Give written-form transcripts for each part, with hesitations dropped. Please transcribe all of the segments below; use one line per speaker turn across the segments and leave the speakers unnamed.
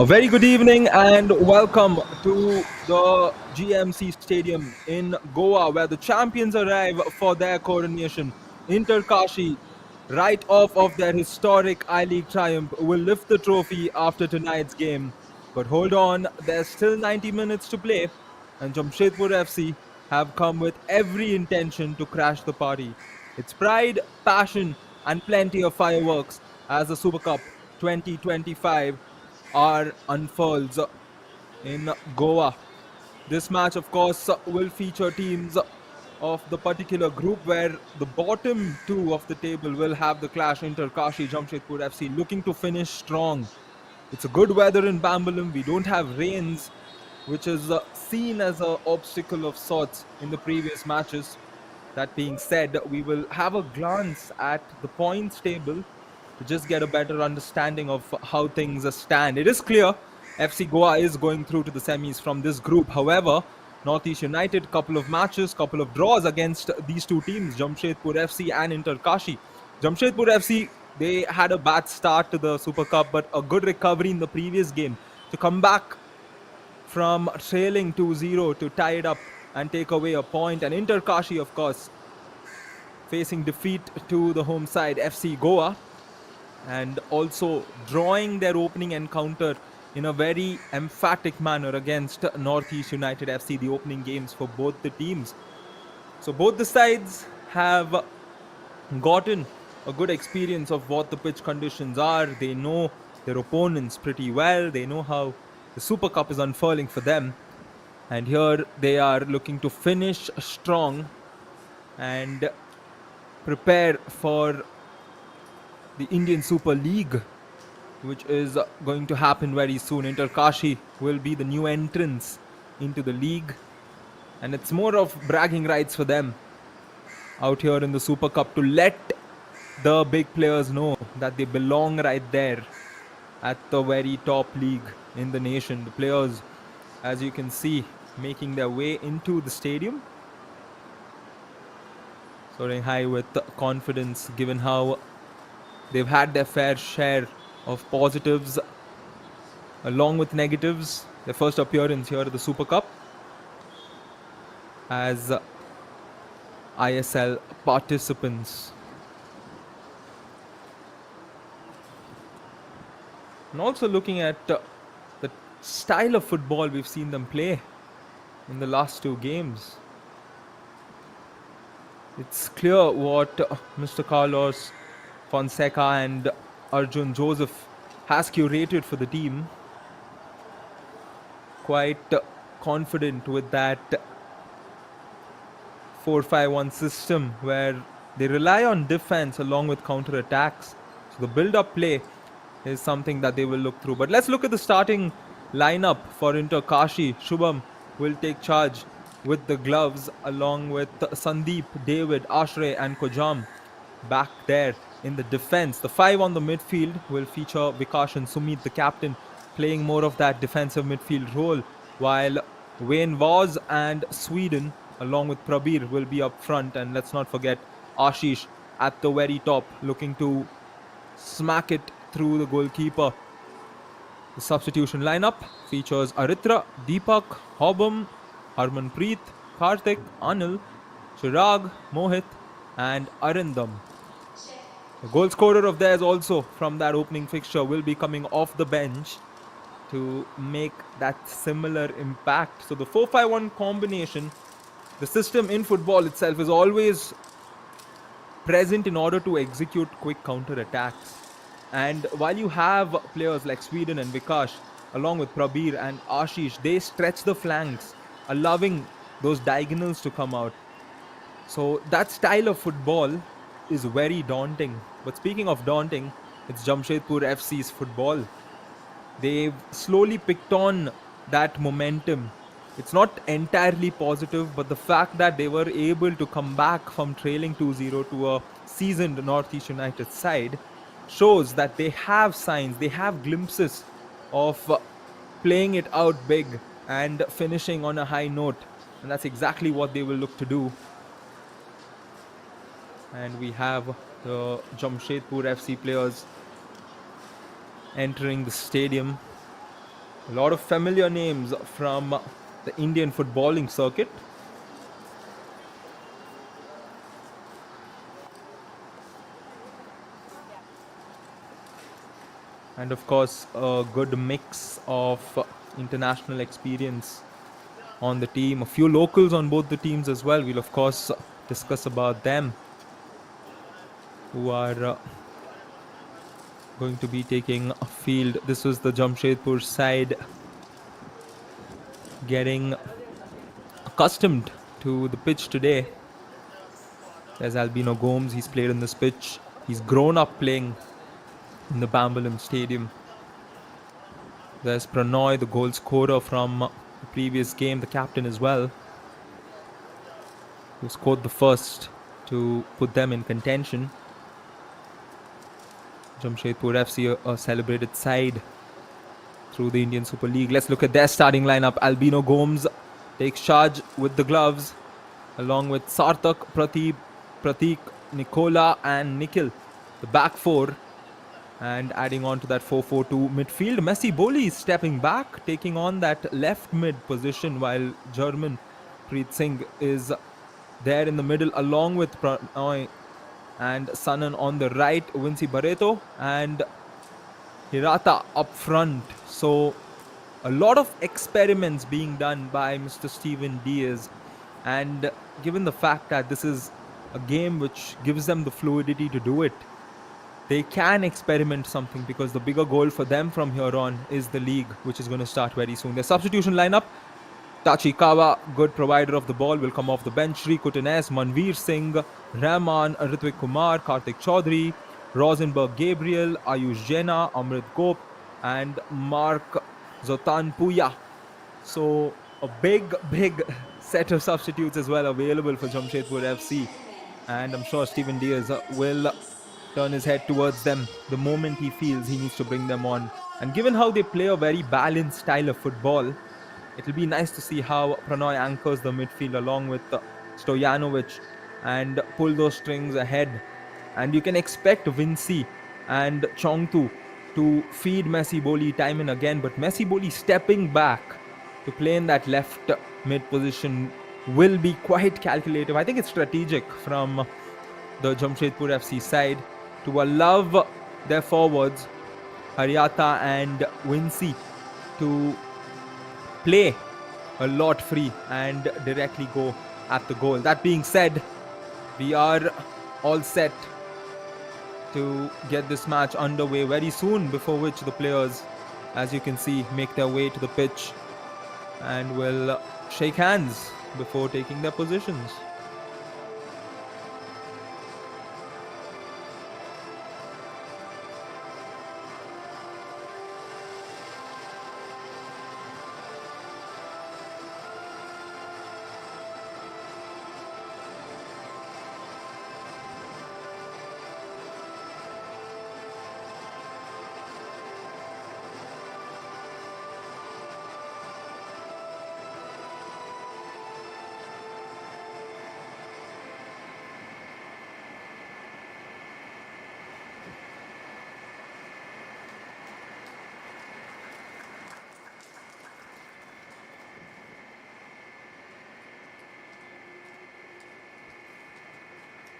A very good evening and welcome to the GMC Stadium in Goa, where the champions arrive for their coronation. Inter Kashi, right off of their historic I-League triumph, will lift the trophy after tonight's game. But hold on, there's still 90 minutes to play, and Jamshedpur FC have come with every intention to crash the party. It's pride, passion, and plenty of fireworks as the Super Cup 2025 are unfurls in Goa. This match, of course, will feature teams of the particular group where the bottom two of the table will have the clash. Inter Kashi, Jamshedpur FC looking to finish strong. It's a good weather in Bambolim. We don't have rains, which is seen as an obstacle of sorts in the previous matches. That being said, we will have a glance at the points table to just get a better understanding of how things stand. It is clear FC Goa is going through to the semis from this group. However, Northeast United, couple of matches, couple of draws against these two teams, Jamshedpur FC and Inter Kashi. Jamshedpur FC, they had a bad start to the Super Cup, but a good recovery in the previous game to come back from trailing 2-0 to tie it up and take away a point. And Inter Kashi, of course, facing defeat to the home side FC Goa, and also drawing their opening encounter in a very emphatic manner against Northeast United FC, the opening games for both the teams. So both the sides have gotten a good experience of what the pitch conditions are. They know their opponents pretty well. They know how the Super Cup is unfurling for them. And here they are looking to finish strong and prepare for the Indian Super League, which is going to happen very soon. Inter Kashi will be the new entrance into the league, and it's more of bragging rights for them out here in the Super Cup to let the big players know that they belong right there at the very top league in the nation. The players, as you can see, making their way into the stadium, soaring high with confidence given how they've had their fair share of positives along with negatives. Their first appearance here at the Super Cup as ISL participants. And also looking at the style of football we've seen them play in the last two games. It's clear what Mr. Carlos Fonseca and Arjun Joseph has curated for the team. Quite confident with that 4-5-1 system where they rely on defense along with counter-attacks. So the build-up play is something that they will look through. But let's look at the starting lineup for Inter Kashi. Shubham will take charge with the gloves along with Sandeep, David, Ashray and Kojam back there in the defense. The five on the midfield will feature Vikash and Sumit, the captain, playing more of that defensive midfield role, while Wayne Vaz and Sweden along with Prabir will be up front. And let's not forget Ashish at the very top, looking to smack it through the goalkeeper. The substitution lineup features Aritra, Deepak, Hobam, Harmanpreet, Karthik, Anil, Chirag, Mohit and Arindam. The goal scorer of theirs also from that opening fixture will be coming off the bench to make that similar impact. So the 4-5-1 combination, the system in football itself is always present in order to execute quick counter-attacks. And while you have players like Sweden and Vikash along with Prabir and Ashish, they stretch the flanks, allowing those diagonals to come out. So that style of football is very daunting. But speaking of daunting, it's Jamshedpur FC's football. They've slowly picked on that momentum. It's not entirely positive, but the fact that they were able to come back from trailing 2-0 to a seasoned Northeast United side shows that they have signs, they have glimpses of playing it out big and finishing on a high note. And that's exactly what they will look to do. And we have the Jamshedpur FC players entering the stadium. A lot of familiar names from the Indian footballing circuit. And of course, a good mix of international experience on the team. A few locals on both the teams as well. We'll of course discuss about them, who are going to be taking a field. This was the Jamshedpur side getting accustomed to the pitch today. There's Albino Gomes. He's played in this pitch. He's grown up playing in the Bambolim Stadium. There's Pranoy, the goal scorer from the previous game, the captain as well, who scored the first to put them in contention. Jamshedpur FC, a celebrated side through the Indian Super League. Let's look at their starting lineup. Albino Gomes takes charge with the gloves, along with Sarthak, Pratik, Nicola and Nikhil. The back four. And adding on to that 4-4-2 midfield, Messi Boli is stepping back, taking on that left mid position, while German Preet Singh is there in the middle, along with Pranoy and Sanan on the right, Vinci Barreto and Hirata up front. So a lot of experiments being done by Mr. Steven Diaz, and given the fact that this is a game which gives them the fluidity to do it, they can experiment something, because the bigger goal for them from here on is the league, which is going to start very soon. Their substitution lineup: Tachi Kawa, good provider of the ball, will come off the bench. Sri Kutanes, Manveer Singh, Rahman, Ritvik Kumar, Karthik Chaudhary, Rosenberg Gabriel, Ayush Jaina, Amrit Gop and Mark Zotan Puya. So a big set of substitutes as well available for Jamshedpur FC, and I'm sure Steven Diaz will turn his head towards them the moment he feels he needs to bring them on. And given how they play a very balanced style of football, it'll be nice to see how Pranoy anchors the midfield along with Stojanovic and pull those strings ahead. And you can expect Vinci and Chongtu to feed Messi Boli time and again, but Messi Boli stepping back to play in that left mid position will be quite calculative. I think it's strategic from the Jamshedpur FC side to allow their forwards, Haryata and Vinci, to play a lot free and directly go at the goal. That being said, we are all set to get this match underway very soon, before which the players, as you can see, make their way to the pitch and will shake hands before taking their positions.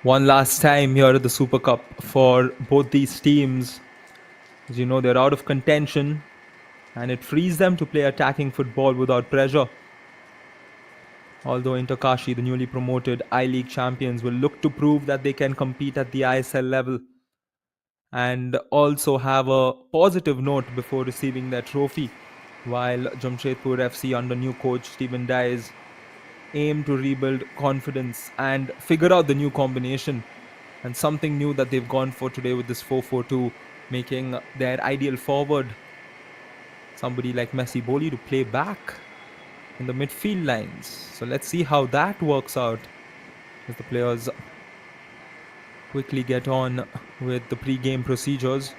One last time here at the Super Cup for both these teams. As you know, they're out of contention, and it frees them to play attacking football without pressure. Although Inter Kashi, the newly promoted I-League champions, will look to prove that they can compete at the ISL level and also have a positive note before receiving their trophy, while Jamshedpur FC under new coach Steven Diaz aim to rebuild confidence and figure out the new combination, and something new that they've gone for today with this 4-4-2, making their ideal forward somebody like Messi Boli to play back in the midfield lines. So let's see how that works out as the players quickly get on with the pre-game procedures.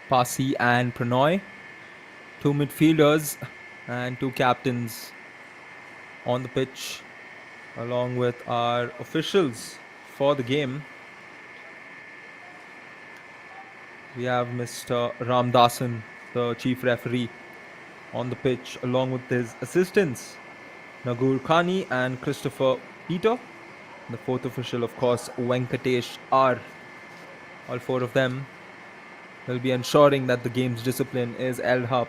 Pasi and Pranoy, two midfielders and two captains on the pitch, along with our officials for the game. We have Mr. Ramdasan, the chief referee, on the pitch, along with his assistants, Nagur Khani and Christopher Peter. The fourth official, of course, Venkatesh R. All four of them will be ensuring that the game's discipline is held up.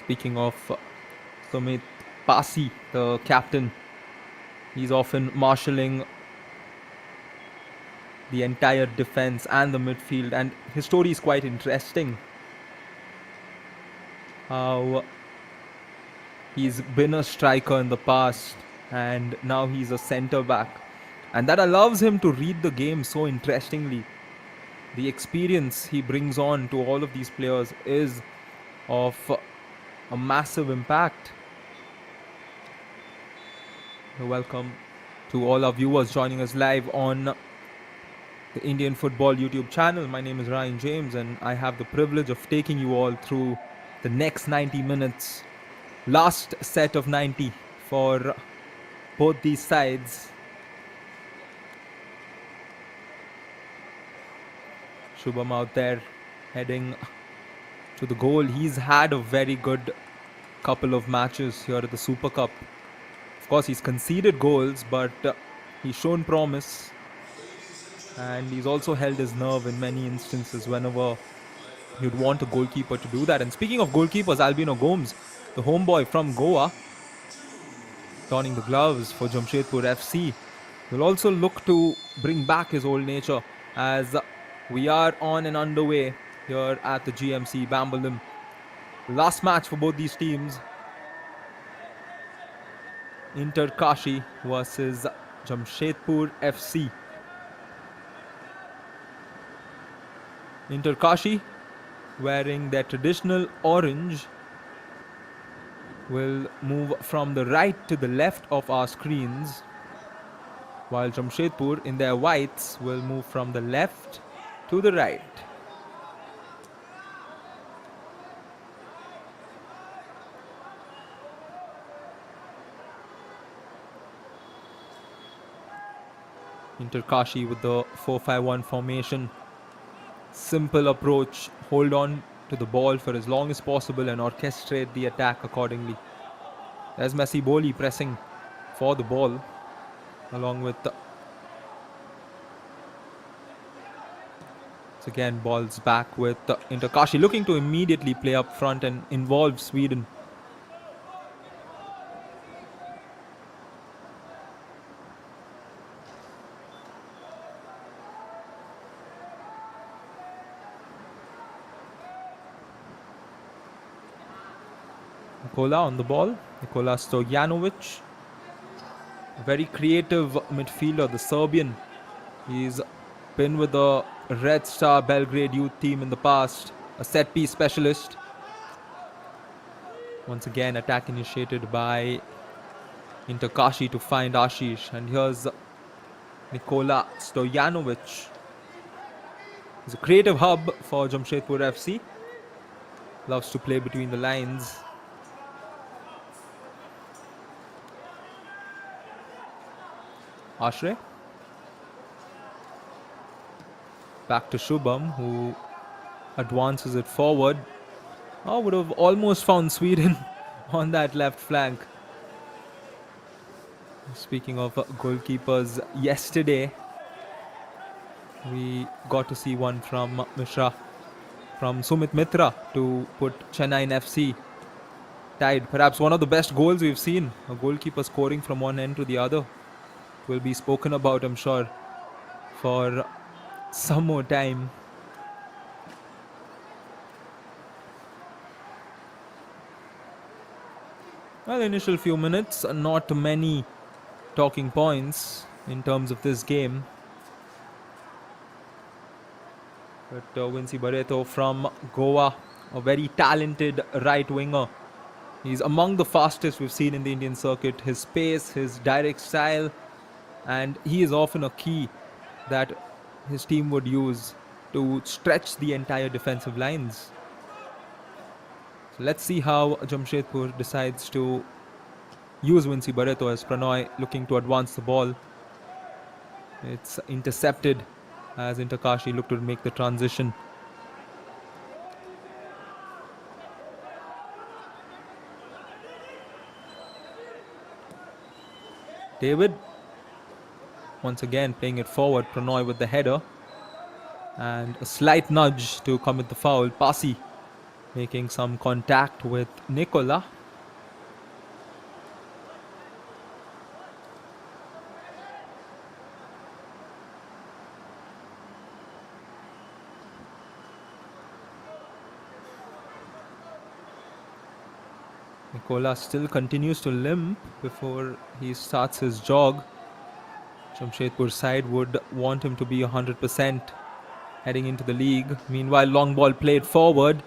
Speaking of Sumit Pasi, the captain, he's often marshalling the entire defense and the midfield, and his story is quite interesting. How he's been a striker in the past and now he's a centre back, and that allows him to read the game so interestingly. The experience he brings on to all of these players is of a massive impact. Welcome to all our viewers joining us live on the Indian Football YouTube channel. My name is Ryan James and I have the privilege of taking you all through the next 90 minutes. Last set of 90 for both these sides. Shubham out there heading to the goal. He's had a very good couple of matches here at the Super Cup. Of course, he's conceded goals, but he's shown promise. And he's also held his nerve in many instances whenever you'd want a goalkeeper to do that. And speaking of goalkeepers, Albino Gomes, the homeboy from Goa, donning the gloves for Jamshedpur FC, will also look to bring back his old nature as we are on and underway here at the GMC Bambolim. Last match for both these teams, Inter Kashi versus Jamshedpur FC. Inter Kashi, wearing their traditional orange, will move from the right to the left of our screens, while Jamshedpur in their whites will move from the left to the right. Inter Kashi with the 4-5-1 formation. Simple approach, hold on to the ball for as long as possible and orchestrate the attack accordingly. There's Messi Boli pressing for the ball, along with again balls back with Inter Kashi, looking to immediately play up front and involve Sweden. Nikola on the ball, Nikola Stojanovic, very creative midfielder, the Serbian. He's been with the Red Star Belgrade youth team in the past, a set piece specialist. Once again, attack initiated by Inter Kashi to find Ashish, and here's Nikola Stojanovic. He's a creative hub for Jamshedpur FC, loves to play between the lines. Ashray. Back to Shubham, who advances it forward. Oh, would have almost found Sweden on that left flank. Speaking of goalkeepers, yesterday we got to see one from Mishra, from Sumit Mitra, to put Chennai FC tied. Perhaps one of the best goals we've seen. A goalkeeper scoring from one end to the other. Will be spoken about, I'm sure, for some more time. Well, initial few minutes, not many talking points in terms of this game. But Vinci Barreto from Goa, a very talented right winger. He's among the fastest we've seen in the Indian circuit. His pace, his direct style, and he is often a key that his team would use to stretch the entire defensive lines. So let's see how Jamshedpur decides to use Vinci Barreto as Prannoy looking to advance the ball. It's intercepted as Kashi look to make the transition. David once again playing it forward. Prannoy with the header and a slight nudge to commit the foul. Pasi making some contact with Nicola. Nicola still continues to limp before he starts his jog. Jamshedpur side would want him to be 100% heading into the league. Meanwhile, long ball played forward.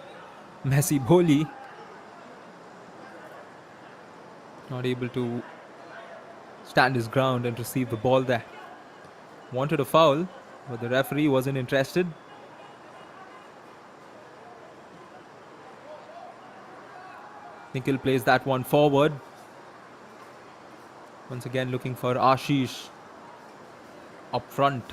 Bambolim not able to stand his ground and receive the ball there. Wanted a foul, but the referee wasn't interested. Nikhil plays that one forward. Once again looking for Ashish up front.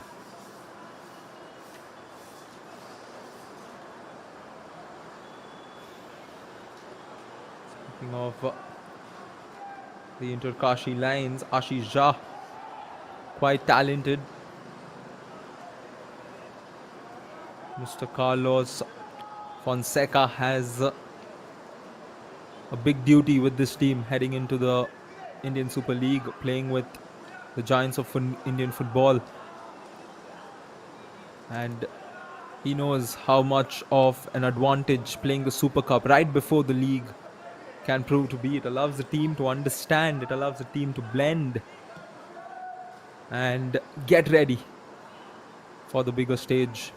Speaking of the Kashi lines, Ashish Jha, quite talented. Mr. Carlos Fonseca has a big duty with this team heading into the Indian Super League, playing with the giants of Indian football. And he knows how much of an advantage playing the Super Cup right before the league can prove to be. It allows the team to understand, it allows the team to blend and get ready for the bigger stage.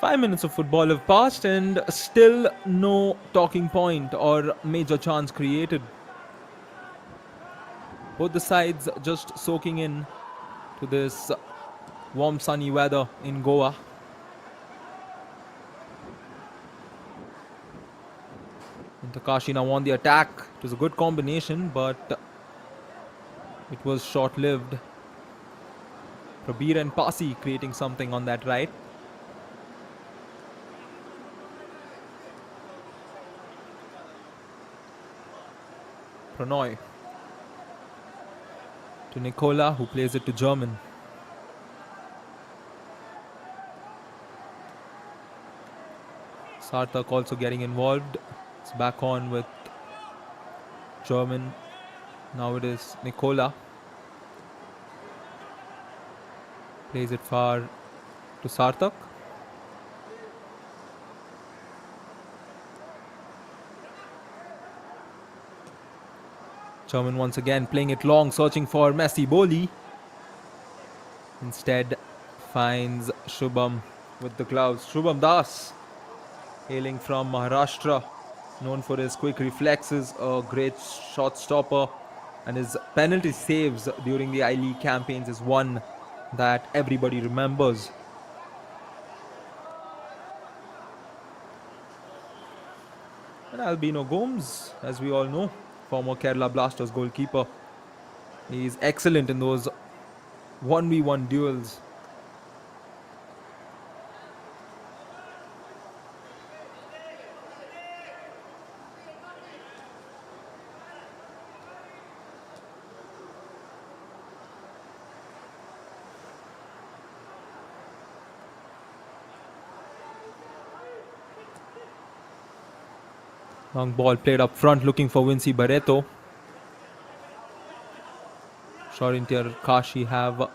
Five minutes of football have passed and still no talking point or major chance created. Both the sides just soaking in to this warm sunny weather in Goa. Kashi now on the attack. It was a good combination, but it was short-lived. Prabir and Pasi creating something on that right. Prannoy to Nicola, who plays it to German. Sarthak also getting involved. It's back on with German. Now it is Nicola. Plays it far to Sarthak. German once again playing it long, searching for Bambolim. Instead finds Shubham with the gloves. Shubham Das, hailing from Maharashtra, known for his quick reflexes, a great shot stopper, and his penalty saves during the I-League campaigns is one that everybody remembers. And Albino Gomes, as we all know, former Kerala Blasters goalkeeper. He's excellent in those 1v1 duels. Long ball played up front, looking for Vinci Barreto. Sure, Kashi have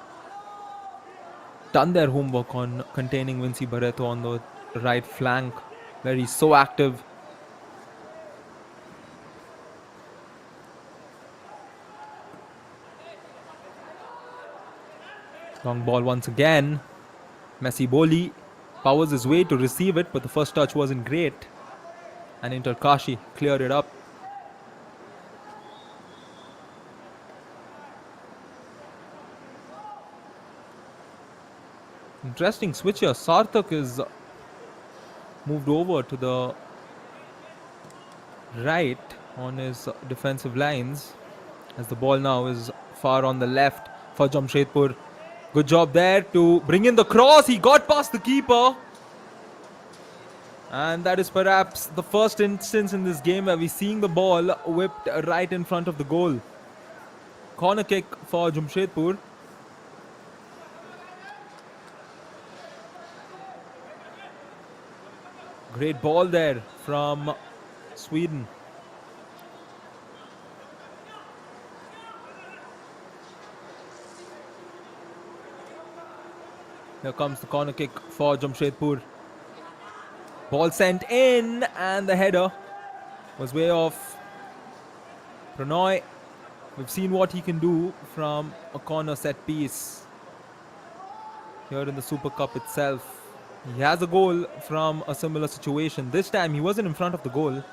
done their homework on containing Vinci Barreto on the right flank, where he's so active. Long ball once again. Boli powers his way to receive it, but the first touch wasn't great. And Kashi cleared it up. Interesting switch here. Sarthak is moved over to the right on his defensive lines, as the ball now is far on the left for Jamshedpur. Good job there to bring in the cross. He got past the keeper. And that is perhaps the first instance in this game where we're seeing the ball whipped right in front of the goal. Corner kick for Jamshedpur. Great ball there from Sweden. Here comes the corner kick for Jamshedpur. Ball sent in, and the header was way off. Prannoy, we've seen what he can do from a corner set piece here in the Super Cup itself. He has a goal from a similar situation. This time he wasn't in front of the goal.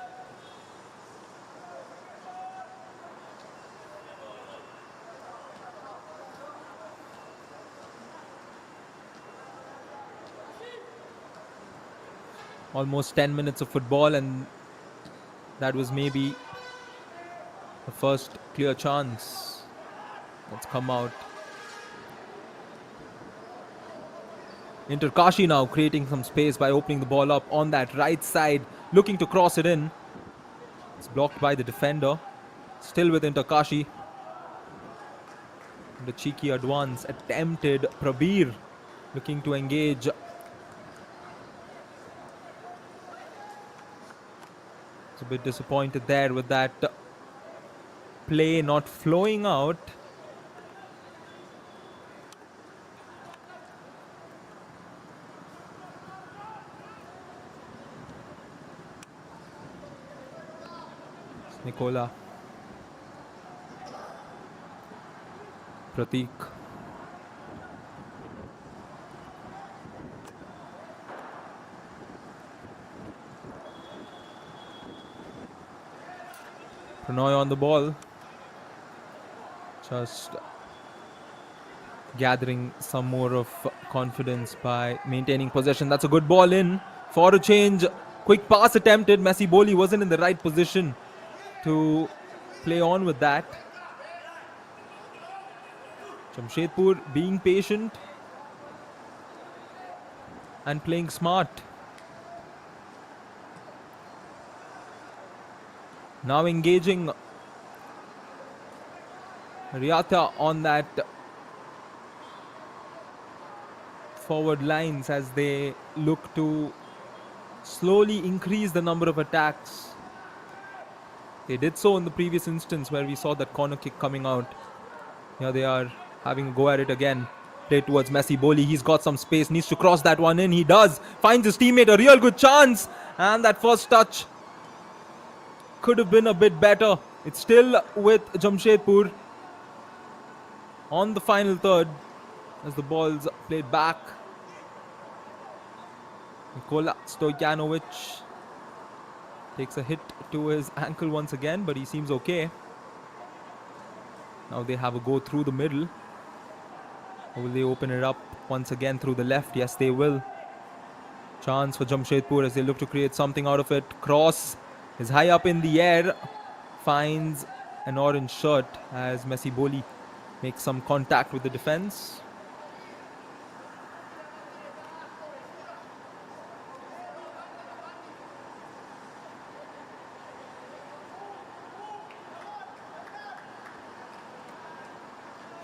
Almost 10 minutes of football, and that was maybe the first clear chance that's come out. Kashi now creating some space by opening the ball up on that right side, looking to cross it in. It's blocked by the defender. Still with Kashi. The cheeky advance attempted. Prabir looking to engage. It's a bit disappointed there with that play not flowing out. Nicola. Pratik. Prannoy on the ball. Just gathering some more of confidence by maintaining possession. That's a good ball in for a change. Quick pass attempted. Boli wasn't in the right position to play on with that. Jamshedpur being patient and playing smart. Now engaging Riata on that forward lines as they look to slowly increase the number of attacks. They did so in the previous instance where we saw that corner kick coming out. Here they are having a go at it again. Play towards Boli. He's got some space, needs to cross that one in. He does. Finds his teammate, a real good chance. And that first touch could have been a bit better. It's still with Jamshedpur on the final third as the ball's played back. Nikola Stojanovic takes a hit to his ankle once again, but he seems okay. Now they have a go through the middle. Or will they open it up once again through the left? Yes, they will. Chance for Jamshedpur as they look to create something out of it. Cross is high up in the air. Finds an orange shirt as Boli makes some contact with the defense.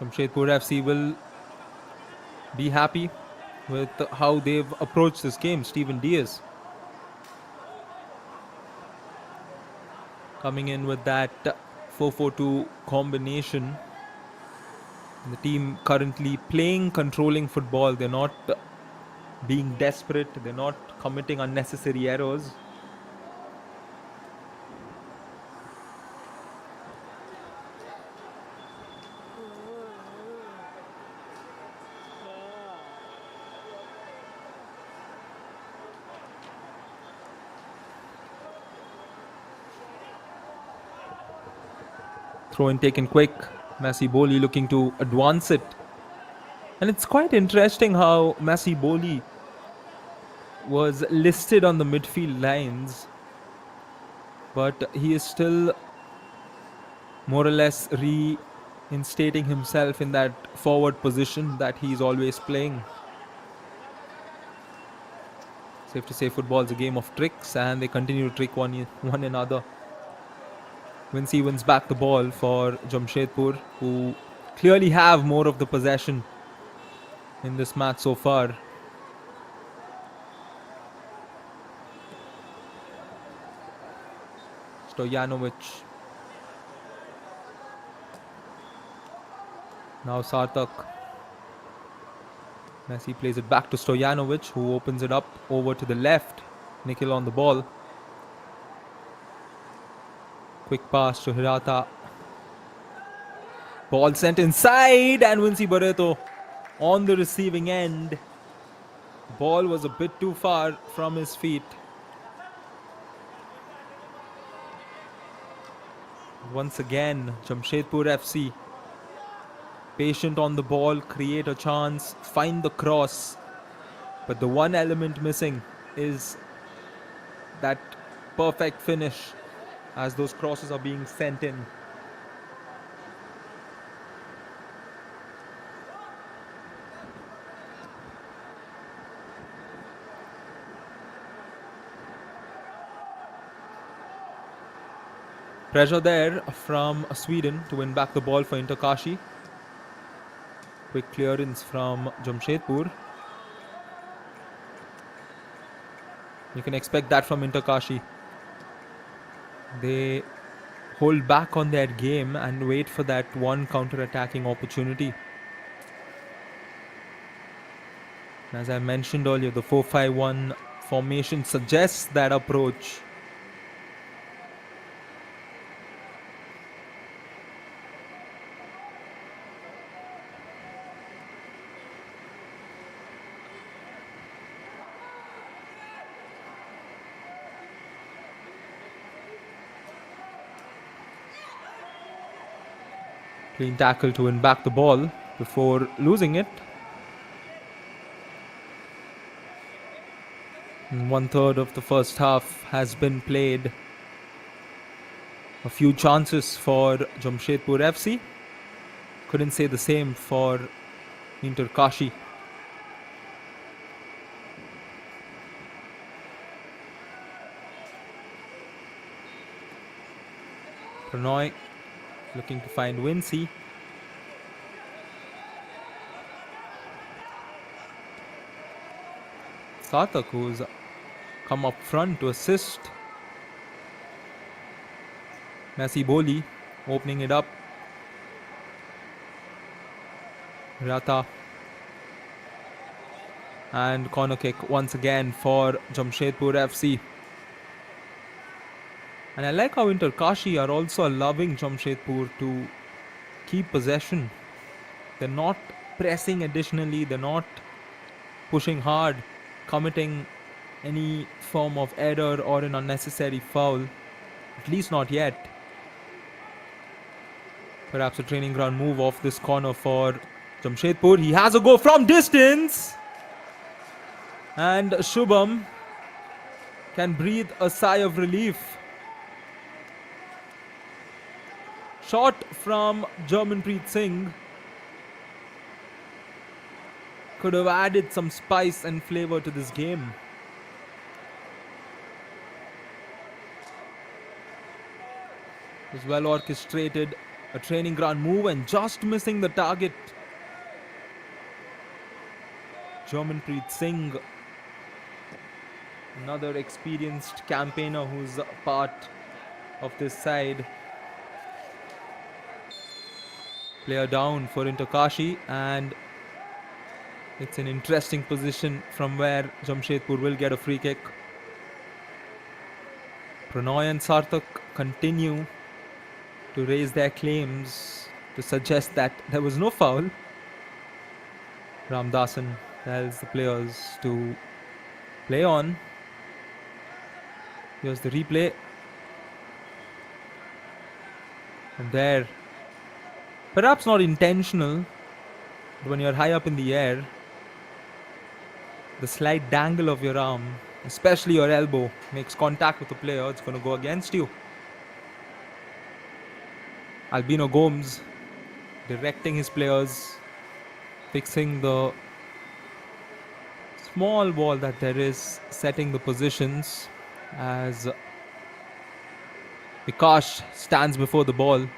Jamshedpur FC will be happy with how they've approached this game. Steven Diaz coming in with that 4-4-2 combination. The team currently playing controlling football. They're not being desperate. They're not committing unnecessary errors. Throw in taken quick. Boli looking to advance it. And it's quite interesting how Boli was listed on the midfield lines, but he is still more or less reinstating himself in that forward position that he's always playing. Safe to say football is a game of tricks, and they continue to trick one another. Vinci wins back the ball for Jamshedpur, who clearly have more of the possession in this match so far. Stojanovic. Now Sartak. Messi plays it back to Stojanovic, who opens it up over to the left. Nikhil on the ball. Quick pass to Hirata. Ball sent inside, and Vinci Barreto on the receiving end. Ball was a bit too far from his feet. Once again, Jamshedpur FC patient on the ball, create a chance, find the cross. But the one element missing is that perfect finish as those crosses are being sent in. Pressure there from Sweden to win back the ball for Inter Kashi. Quick clearance from Jamshedpur. You can expect that from Inter Kashi. They hold back on their game and wait for that one counter-attacking opportunity. As I mentioned earlier, the 4-5-1 formation suggests that approach. Clean tackle to win back the ball before losing it. And 1/3 of the first half has been played. A few chances for Jamshedpur FC. Couldn't say the same for Inter Kashi. Pranoy looking to find Vinci. Sartak, who's come up front to assist. Boli opening it up. Rata. And corner kick once again for Jamshedpur FC. And I like how Inter Kashi are also allowing Jamshedpur to keep possession. They're not pressing additionally. They're not pushing hard, committing any form of error or an unnecessary foul. At least not yet. Perhaps a training ground move off this corner for Jamshedpur. He has a go from distance. And Shubham can breathe a sigh of relief. Shot from Jermanpreet Singh. Could have added some spice and flavor to this game. It was well orchestrated. A training ground move and just missing the target. Jermanpreet Singh, another experienced campaigner who's a part of this side. Player down for Inter Kashi, and it's an interesting position from where Jamshedpur will get a free kick. Pranoy and Sartak continue to raise their claims to suggest that there was no foul. Ramdasan tells the players to play on. Here's the replay. And there Perhaps not intentional, but when you're high up in the air, the slight dangle of your arm, especially your elbow, makes contact with the player, it's going to go against you. Albino Gomes directing his players, fixing the small ball that there is, setting the positions as Kashi stands before the ball.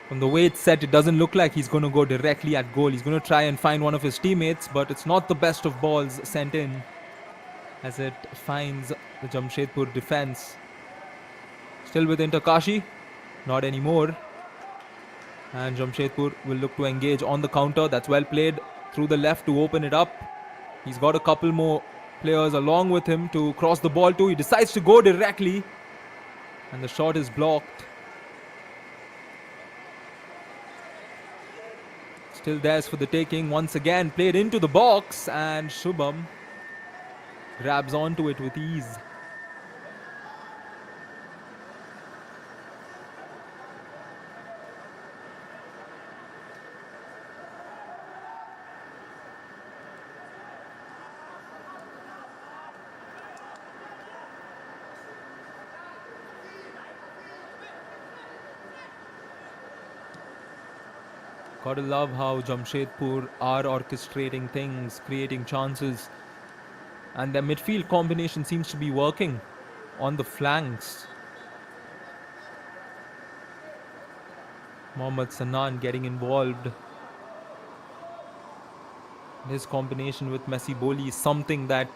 From the way it's set, it doesn't look like he's going to go directly at goal. He's going to try and find one of his teammates, but it's not the best of balls sent in as it finds the Jamshedpur defense. Still with Kashi, not anymore. And Jamshedpur will look to engage on the counter. That's well played through the left to open it up. He's got a couple more players along with him to cross the ball to. He decides to go directly, and the shot is blocked. Still theirs for the taking. Once again played into the box, and Shubham grabs onto it with ease. Gotta love how Jamshedpur are orchestrating things, creating chances, and their midfield combination seems to be working on the flanks. Mohammad Sanan getting involved. His combination with Bambolim is something that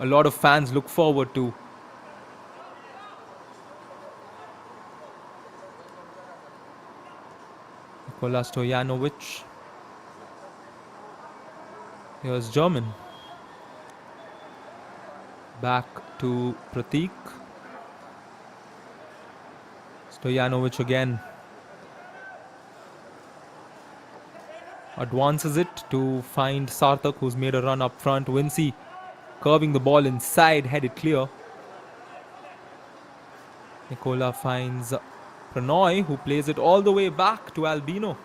a lot of fans look forward to. Nikola Stojanovic. Here's German. Back to Pratik. Stojanovic again. Advances it to find Sarthak, who's made a run up front. Vinci curving the ball inside, headed clear. Nikola finds Pranoy, who plays it all the way back to Albino.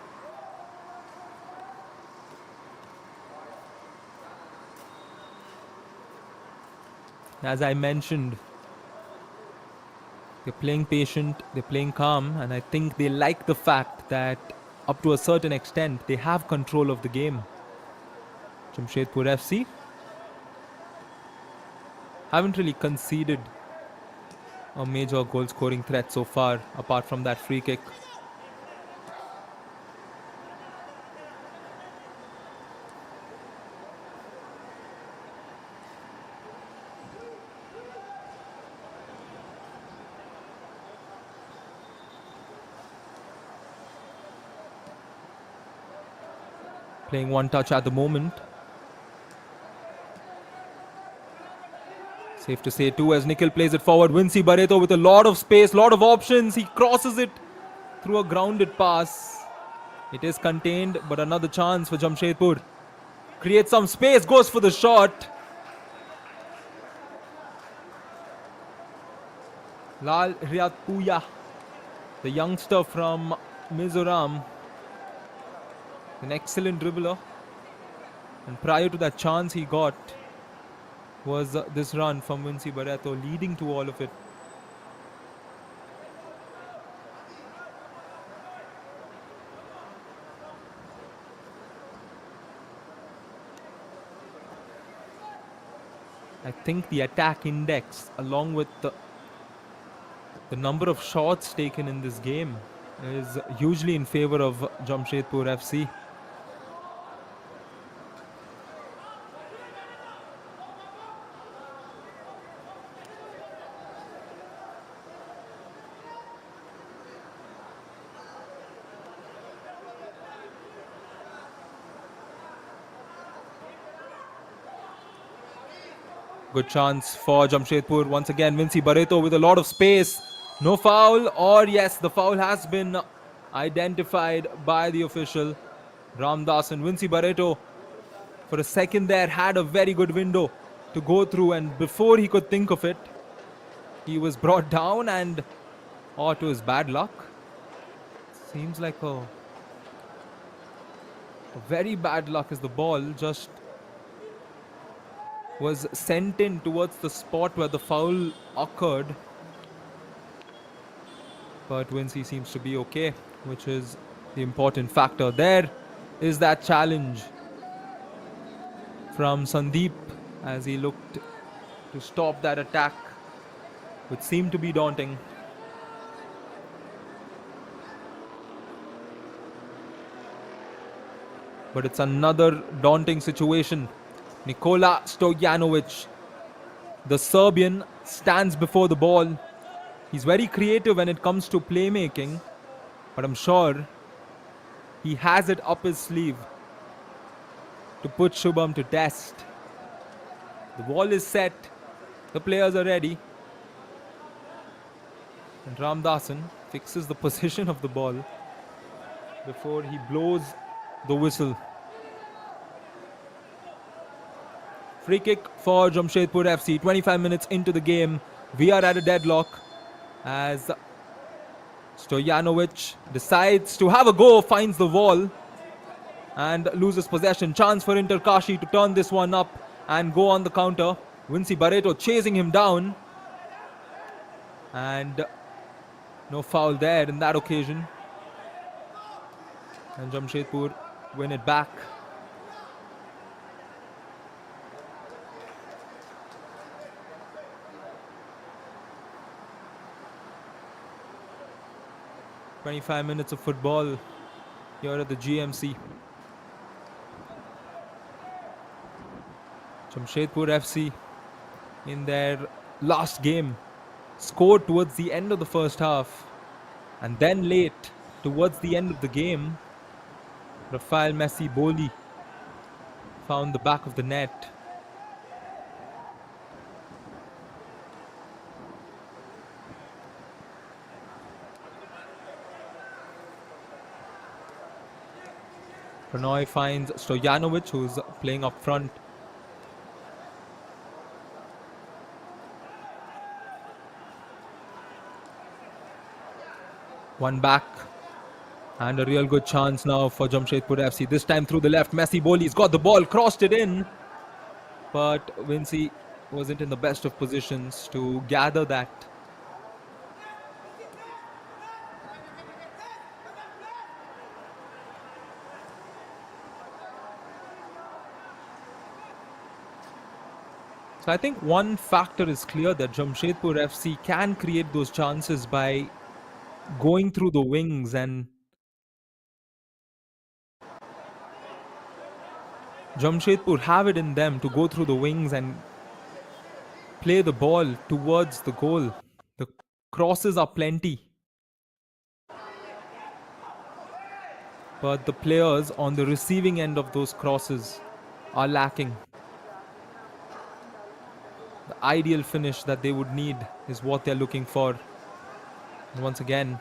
As I mentioned, they're playing patient, they're playing calm, and I think they like the fact that up to a certain extent they have control of the game. Jamshedpur FC haven't really conceded a major goal scoring threat so far, apart from that free kick. Playing one touch at the moment. Safe to say too, as Nikhil plays it forward. Vinci Barreto with a lot of space, lot of options. He crosses it through a grounded pass. It is contained, but another chance for Jamshedpur. Creates some space, goes for the shot. Lal Riyatpuya, the youngster from Mizoram, an excellent dribbler. And prior to that chance he got was this run from Vinci Barreto, leading to all of it. I think the attack index, along with the number of shots taken in this game, is hugely in favor of Jamshedpur FC. Good chance for Jamshedpur. Once again, Vinci Barreto with a lot of space. No foul, or yes, the foul has been identified by the official, Ramdas. And Vinci Barreto, for a second there, had a very good window to go through, and before he could think of it, he was brought down, and to his bad luck, Seems like a very bad luck as the ball just was sent in towards the spot where the foul occurred. But Vinci seems to be okay, which is the important factor. There is that challenge from Sandeep as he looked to stop that attack, which seemed to be daunting. But it's another daunting situation. Nikola Stojanovic, the Serbian, stands before the ball. He's very creative when it comes to playmaking, but I'm sure he has it up his sleeve to put Shubham to test. The ball is set. The players are ready. And Ramdasan fixes the position of the ball before he blows the whistle. Free kick for Jamshedpur FC. 25 minutes into the game. We are at a deadlock as Stojanovic decides to have a go, finds the wall and loses possession. Chance for Inter Kashi to turn this one up and go on the counter. Vinci Barreto chasing him down. And no foul there in that occasion. And Jamshedpur win it back. "25 minutes of football here at the GMC. Jamshedpur FC in their last game scored towards the end of the first half, and then late towards the end of the game, Rafael Messi Boli found the back of the net. Pranoy finds Stojanovic, who's playing up front. One back. And a real good chance now for Jamshedpur FC. This time through the left. Messi Boli's got the ball, crossed it in. But Vinci wasn't in the best of positions to gather that. So I think one factor is clear that Jamshedpur FC can create those chances by going through the wings, and Jamshedpur have it in them to go through the wings and play the ball towards the goal. The crosses are plenty, but the players on the receiving end of those crosses are lacking. The ideal finish that they would need is what they're looking for. And once again,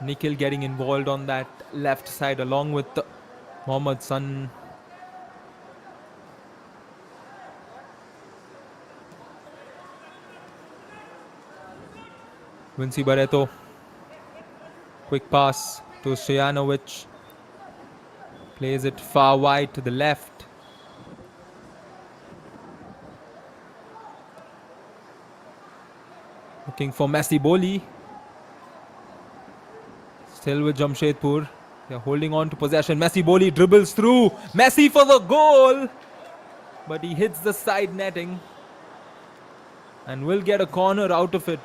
Nikhil getting involved on that left side along with Mohammad San. Vinci Barreto. Quick pass to Stojanovic. Plays it far wide to the left. Looking for Messi Boli. Still with Jamshedpur. They're holding on to possession. Messi Boli dribbles through. Messi for the goal. But he hits the side netting. And will get a corner out of it.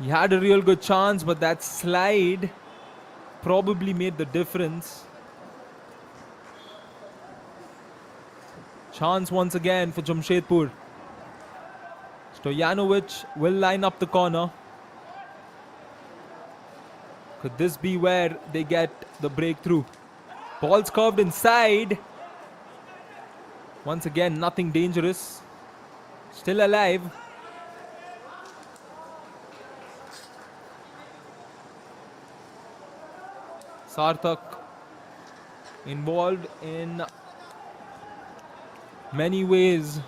He had a real good chance, but that slide probably made the difference. Chance once again for Jamshedpur. Stojanovic will line up the corner. Could this be where they get the breakthrough? Ball's curved inside. Once again, nothing dangerous. Still alive. Sarthak involved in many ways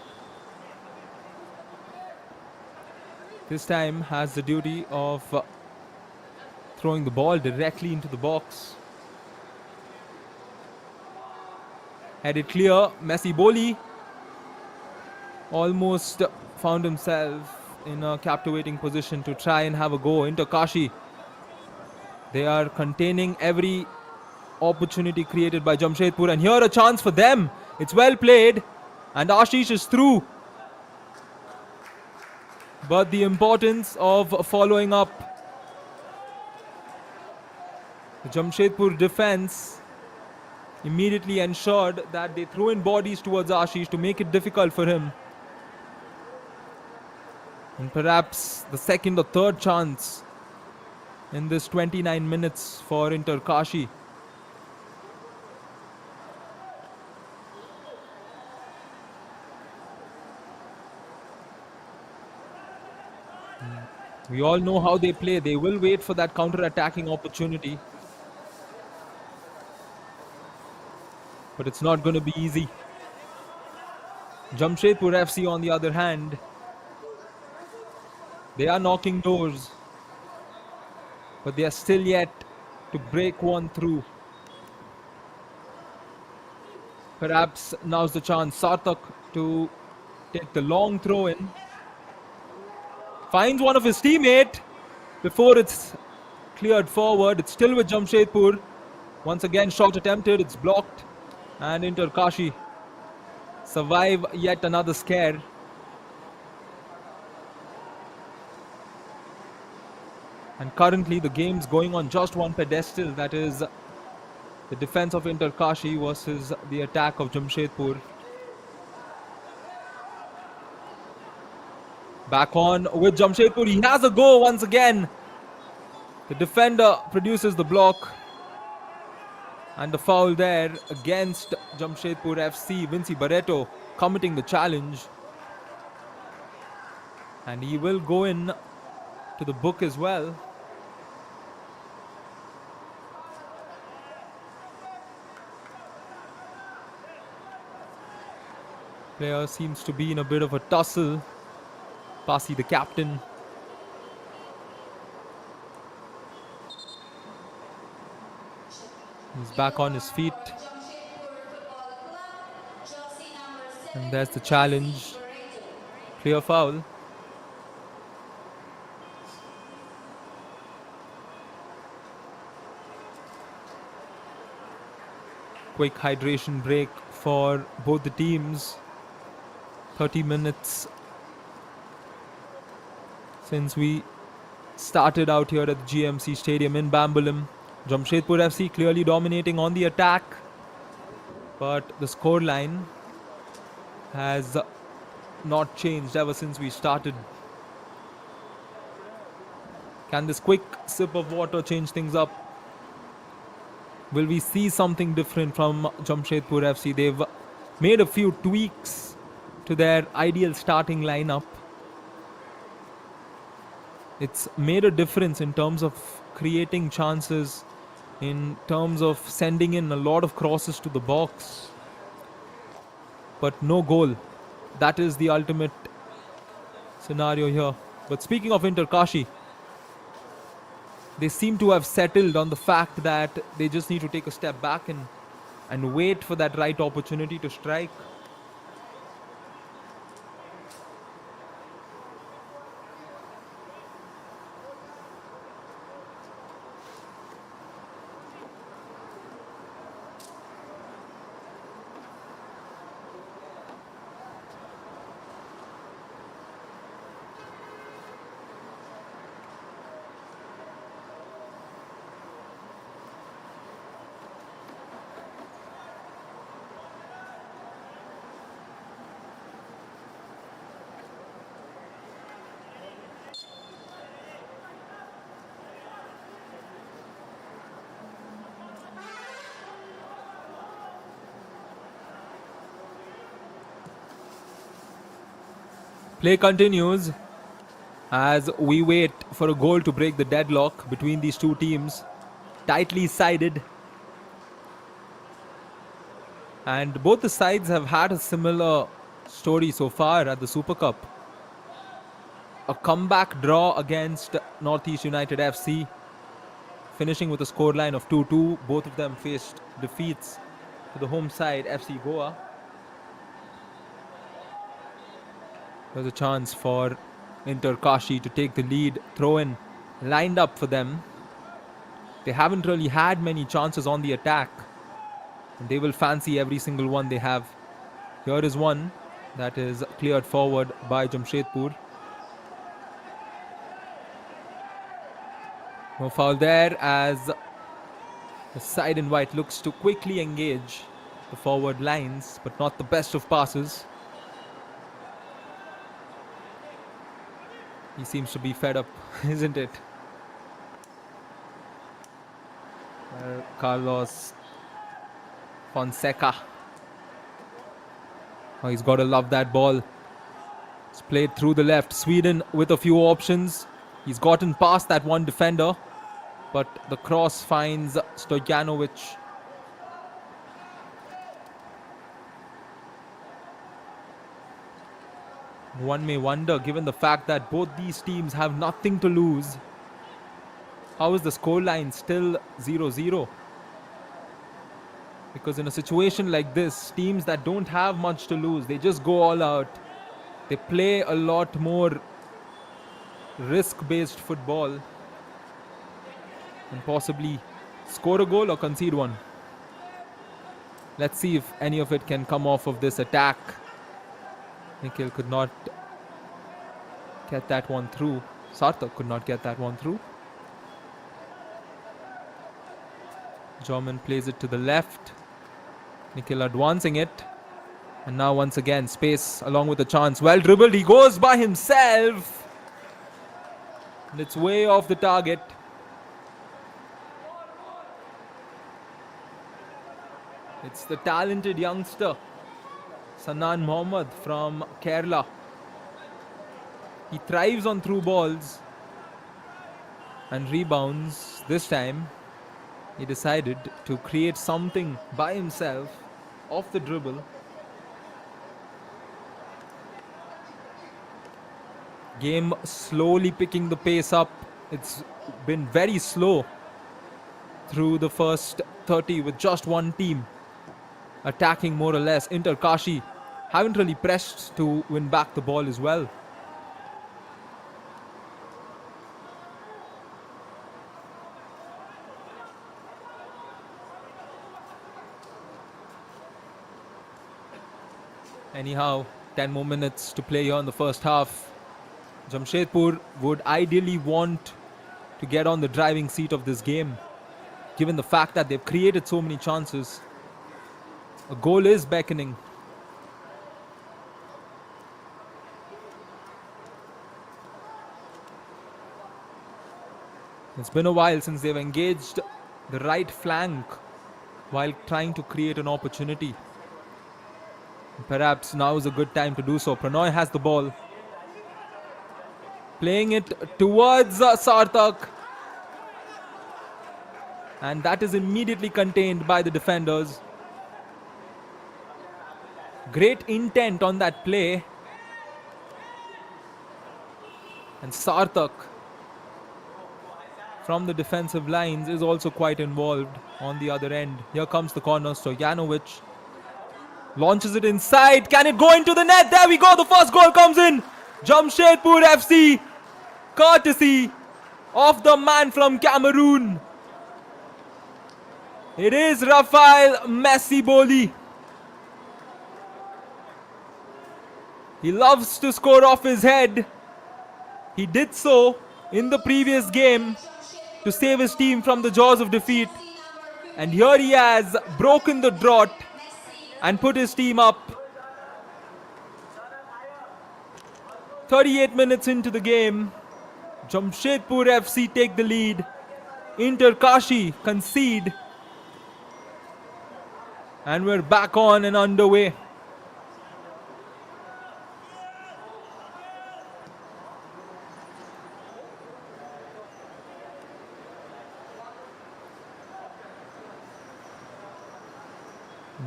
this time has the duty of throwing the ball directly into the box. Headed clear, Messi Boli almost found himself in a captivating position to try and have a go into Kashi. They are containing every opportunity created by Jamshedpur, and here a chance for them. It's well played, and Ashish is through. But the importance of following up. The Jamshedpur defense immediately ensured that they threw in bodies towards Ashish to make it difficult for him. And perhaps the second or third chance in this 29 minutes for Inter Kashi. We all know how they play. They will wait for that counter-attacking opportunity. But it's not going to be easy. Jamshedpur FC, on the other hand, they are knocking doors, but they are still yet to break one through. Perhaps now's the chance. Sarthak to take the long throw in. Finds one of his teammates before it's cleared forward. It's still with Jamshedpur. Once again, shot attempted. It's blocked. And Inter Kashi survive yet another scare. And currently the game's going on just one pedestal. That is the defense of Inter Kashi versus the attack of Jamshedpur. Back on with Jamshedpur. He has a go once again. The defender produces the block. And the foul there against Jamshedpur FC. Vinci Barreto committing the challenge. And he will go in to the book as well. Player seems to be in a bit of a tussle. Pasi, the captain. He's back on his feet. And there's the challenge. Clear foul. Quick hydration break for both the teams. 30 minutes since we started out here at the GMC Stadium in Bambolim. Jamshedpur FC clearly dominating on the attack, but the scoreline has not changed ever since we started. Can this quick sip of water change things up? Will we see something different from Jamshedpur FC? They've made a few tweaks to their ideal starting lineup. It's made a difference in terms of creating chances, in terms of sending in a lot of crosses to the box, but no goal. That is the ultimate scenario here. But speaking of Inter Kashi, they seem to have settled on the fact that they just need to take a step back and wait for that right opportunity to strike. Play continues as we wait for a goal to break the deadlock between these two teams. Tightly sided. And both the sides have had a similar story so far at the Super Cup. a comeback draw against Northeast United FC, finishing with a scoreline of 2-2. Both of them faced defeats to the home side, FC Goa. There's a chance for Inter Kashi to take the lead. Throw-in lined up for them. They haven't really had many chances on the attack, and they will fancy every single one they have. Here is one that is cleared forward by Jamshedpur. No foul there, as the side in white looks to quickly engage the forward lines, but not the best of passes. He seems to be fed up, isn't it? Carlos Fonseca. Oh, he's got to love that ball. It's played through the left. Sweden with a few options. He's gotten past that one defender, but the cross finds Stojanovic. One may wonder, given the fact that both these teams have nothing to lose, how is the scoreline still 0-0? Because in a situation like this, teams that don't have much to lose, they just go all out. They play a lot more risk-based football and possibly score a goal or concede one. Let's see if any of it can come off of this attack. Nikhil could not get that one through. Sarthak could not get that one through. German plays it to the left. Nikhil advancing it. And now once again, space along with the chance. Well dribbled, he goes by himself. And it's way off the target. It's the talented youngster, Sanan Mohammed from Kerala. He thrives on through balls and rebounds. This time, he decided to create something by himself off the dribble. Game slowly picking the pace up. It's been very slow through the first 30 with just one team attacking more or less. Inter Kashi haven't really pressed to win back the ball as well. Anyhow, 10 more minutes to play here in the first half. Jamshedpur would ideally want to get on the driving seat of this game, given the fact that they've created so many chances. A goal is beckoning. It's been a while since they've engaged the right flank while trying to create an opportunity. Perhaps now is a good time to do so. Pranoy has the ball. Playing it towards Sarthak. And that is immediately contained by the defenders. Great intent on that play. And Sarthak from the defensive lines is also quite involved on the other end. Here comes the corner. Stojanovic launches it inside. Can it go into the net? There we go. The first goal comes in. Jamshedpur FC, courtesy of the man from Cameroon. It is Rafael Messiboli. He loves to score off his head. He did so in the previous game to save his team from the jaws of defeat. And here he has broken the drought and put his team up. 38 minutes into the game, Jamshedpur FC take the lead. Inter Kashi concede. And we're back on and underway.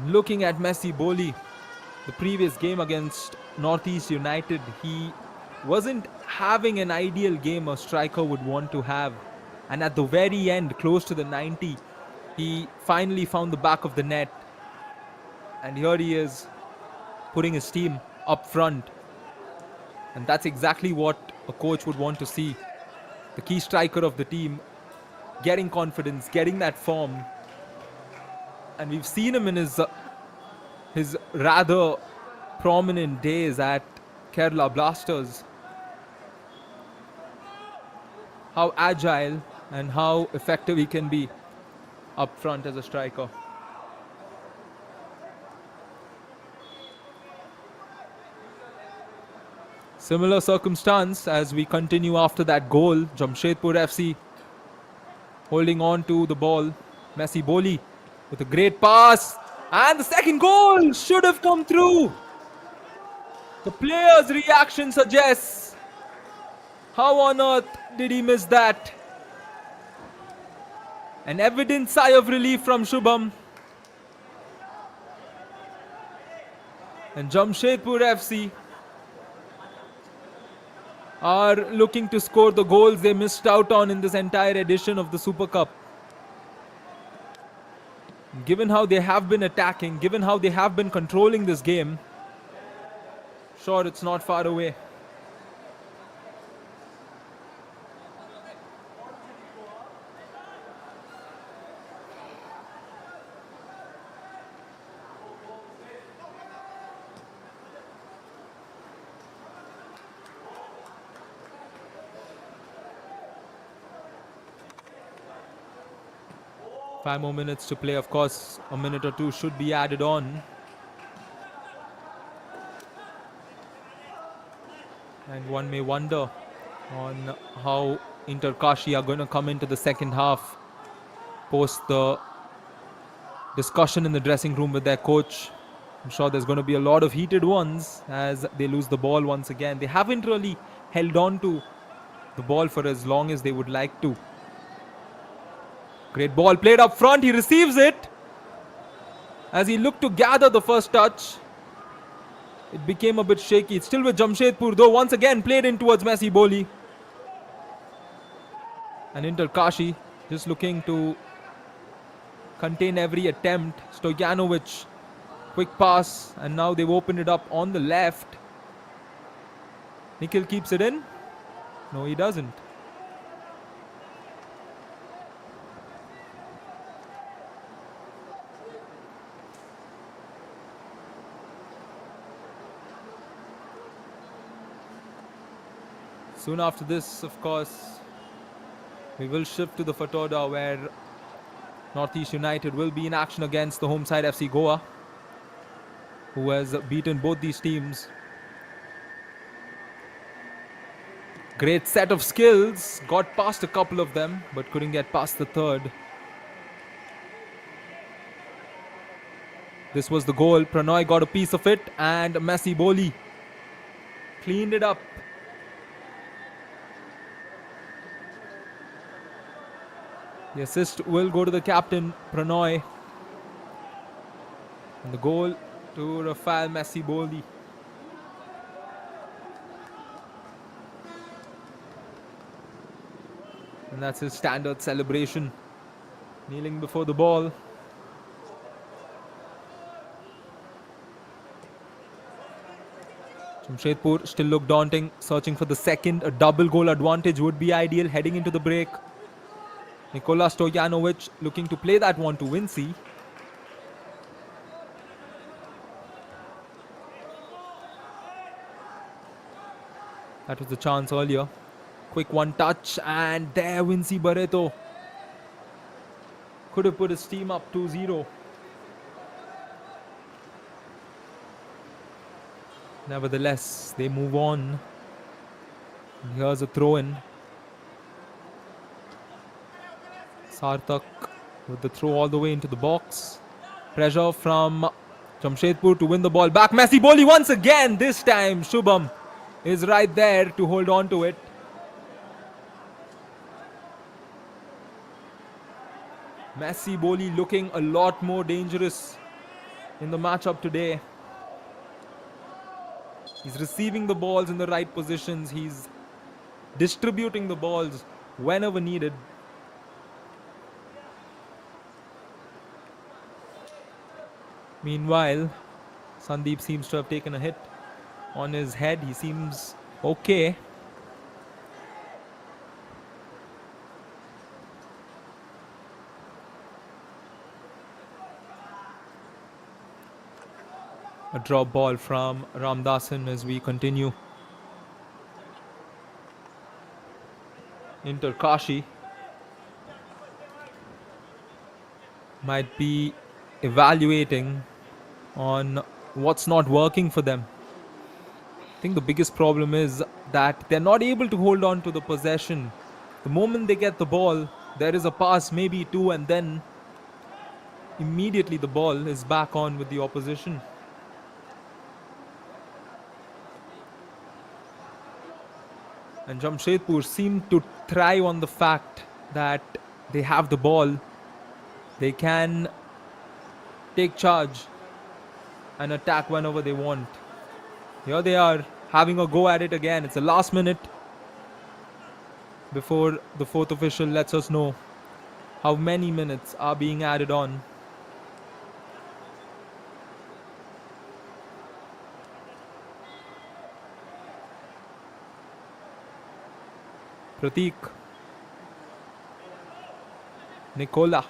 Looking at Messiboli, the previous game against Northeast United, he wasn't having an ideal game a striker would want to have. And at the very end, close to the 90, he finally found the back of the net. And here he is, putting his team up front. And that's exactly what a coach would want to see. The key striker of the team getting confidence, getting that form. And we've seen him in his rather prominent days at Kerala Blasters. How agile and how effective he can be up front as a striker. Similar circumstance as we continue after that goal. Jamshedpur FC holding on to the ball. Bambolim with a great pass. And the second goal should have come through. The player's reaction suggests. How on earth did he miss that? An evident sigh of relief from Shubham. And Jamshedpur FC are looking to score the goals they missed out on in this entire edition of the Super Cup. Given how they have been attacking, given how they have been controlling this game, sure, it's not far away. Five more minutes to play. Of course, a minute or two should be added on. And one may wonder on how Inter Kashi are going to come into the second half post the discussion in the dressing room with their coach. I'm sure there's going to be a lot of heated ones as they lose the ball once again. They haven't really held on to the ball for as long as they would like to. Great ball played up front. He receives it. As he looked to gather the first touch, it became a bit shaky. It's still with Jamshedpur though. Once again played in towards Bambolim. And Inter Kashi just looking to contain every attempt. Stojanovic, quick pass. And now they've opened it up on the left. Nikhil keeps it in. No, he doesn't. Soon after this, of course, we will shift to the Fatoda where Northeast United will be in action against the home side FC Goa, who has beaten both these teams. Great set of skills, got past a couple of them, but couldn't get past the third. This was the goal. Pranoy got a piece of it and Bambolim cleaned it up. The assist will go to the captain, Pranoy. And the goal to Rafael Bambolim. And that's his standard celebration. Kneeling before the ball. Jamshedpur still look daunting, searching for the second. A double goal advantage would be ideal heading into the break. Nikola Stojanovic looking to play that one to Vinci. That was the chance earlier. Quick one touch and there Vinci Barreto could have put his team up 2-0. Nevertheless, they move on. And here's a throw-in. Sarthak with the throw all the way into the box. Pressure from Jamshedpur to win the ball back. Bambolim once again. This time Shubham is right there to hold on to it. Bambolim looking a lot more dangerous in the matchup today. He's receiving the balls in the right positions. He's distributing the balls whenever needed. Meanwhile, Sandeep seems to have taken a hit on his head. He seems okay. A drop ball from Ramdasan as we continue. Inter Kashi might be evaluating on what's not working for them. I think the biggest problem is that they're not able to hold on to the possession. The moment they get the ball, there is a pass, maybe two, and then immediately the ball is back on with the opposition. And Jamshedpur seem to thrive on the fact that they have the ball. They can take charge and attack whenever they want. Here they are having a go at it again. It's the last minute before the fourth official lets us know how many minutes are being added on. Pratik, Nicola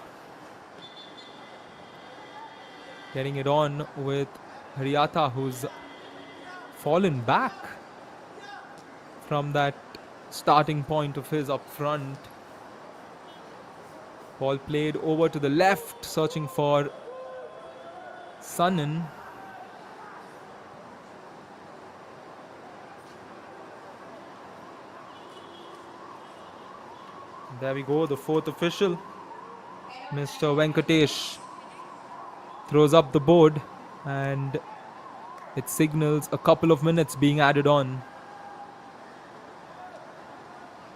getting it on with Hariata, who's fallen back from that starting point of his up front. Ball played over to the left, searching for Sanan. There we go, the fourth official, Mr. Venkatesh, throws up the board and it signals a couple of minutes being added on.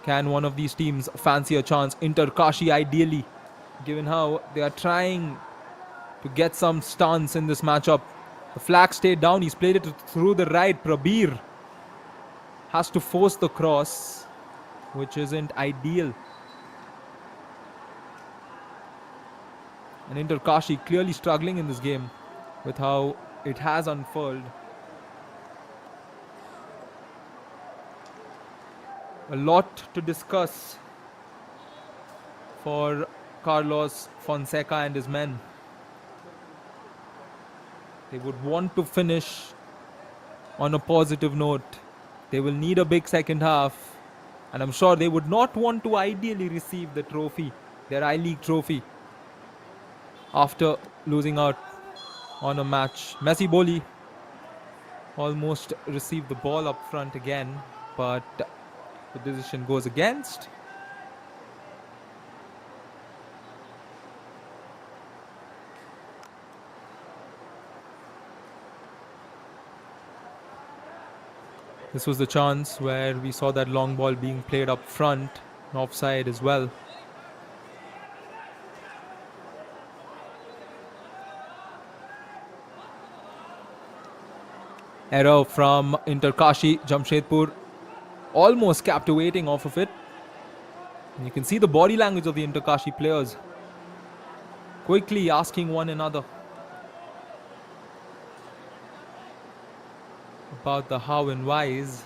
Can one of these teams fancy a chance? Inter Kashi ideally, given how they are trying to get some stance in this matchup. The flag stayed down, he's played it through the right. Prabir has to force the cross, which isn't ideal. And Inter Kashi clearly struggling in this game with how it has unfurled. A lot to discuss for Carlos Fonseca and his men. They would want to finish on a positive note. They will need a big second half, and I'm sure they would not want to ideally receive the trophy, their I-League trophy, after losing out on a match. Messi Boli almost received the ball up front again, but the decision goes against. This was the chance where we saw that long ball being played up front, and offside as well. Error from Inter Kashi. Jamshedpur almost captivating off of it. And you can see the body language of the Inter Kashi players quickly asking one another about the how and whys.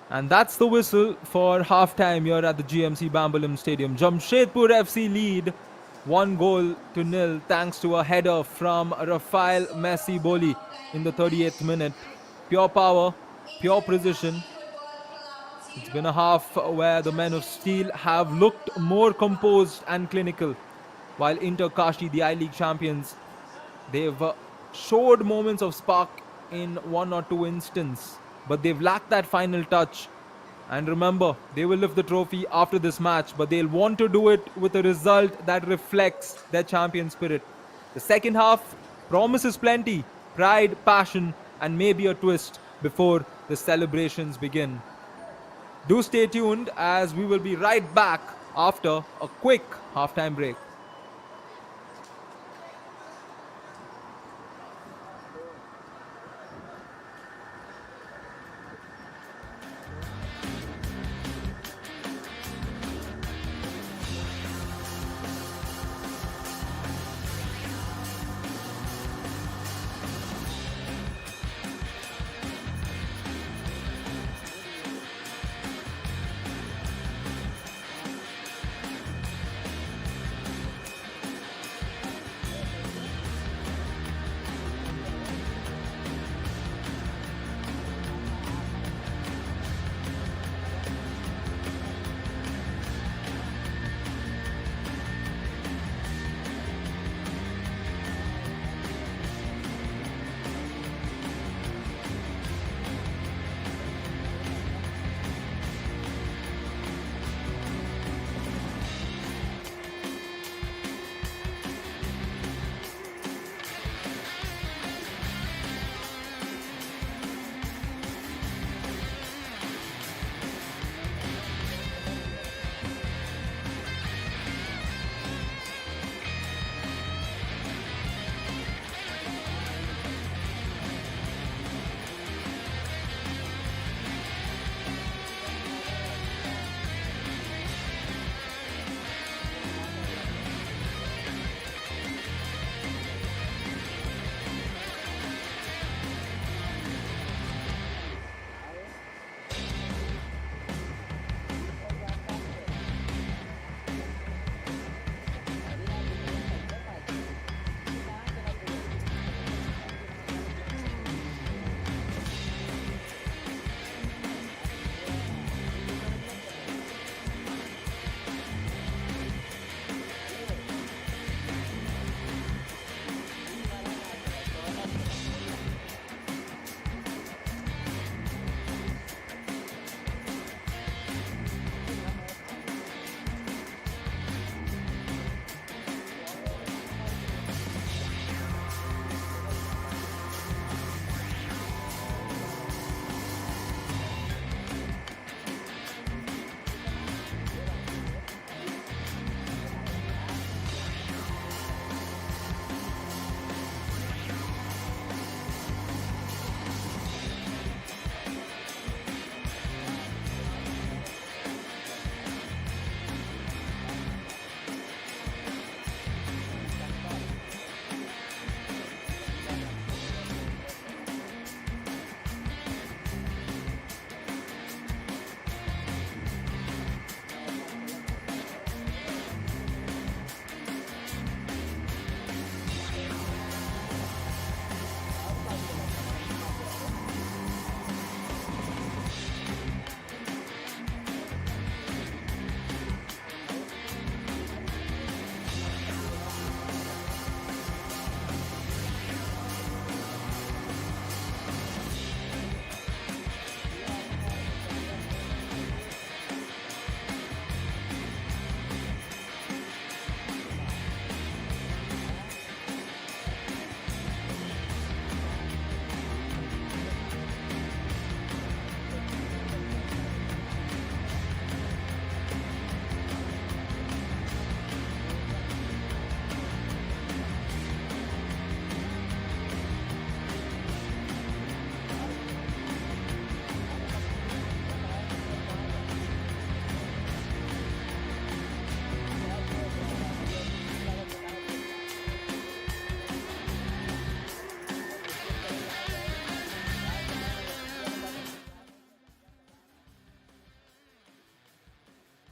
And that's the whistle for halftime here at the GMC Bambolim Stadium. Jamshedpur FC lead 1-0 thanks to a header from Rafael Messi Boli in the 38th minute. Pure power, pure precision. It's been a half where the men of steel have looked more composed and clinical, while Inter Kashi, the I-League champions, they've showed moments of spark in one or two instances, but they've lacked that final touch. And remember, they will lift the trophy after this match, but they'll want to do it with a result that reflects their champion spirit. The second half promises plenty, pride, passion, and maybe a twist before the celebrations begin. Do stay tuned, as we will be right back after a quick halftime break.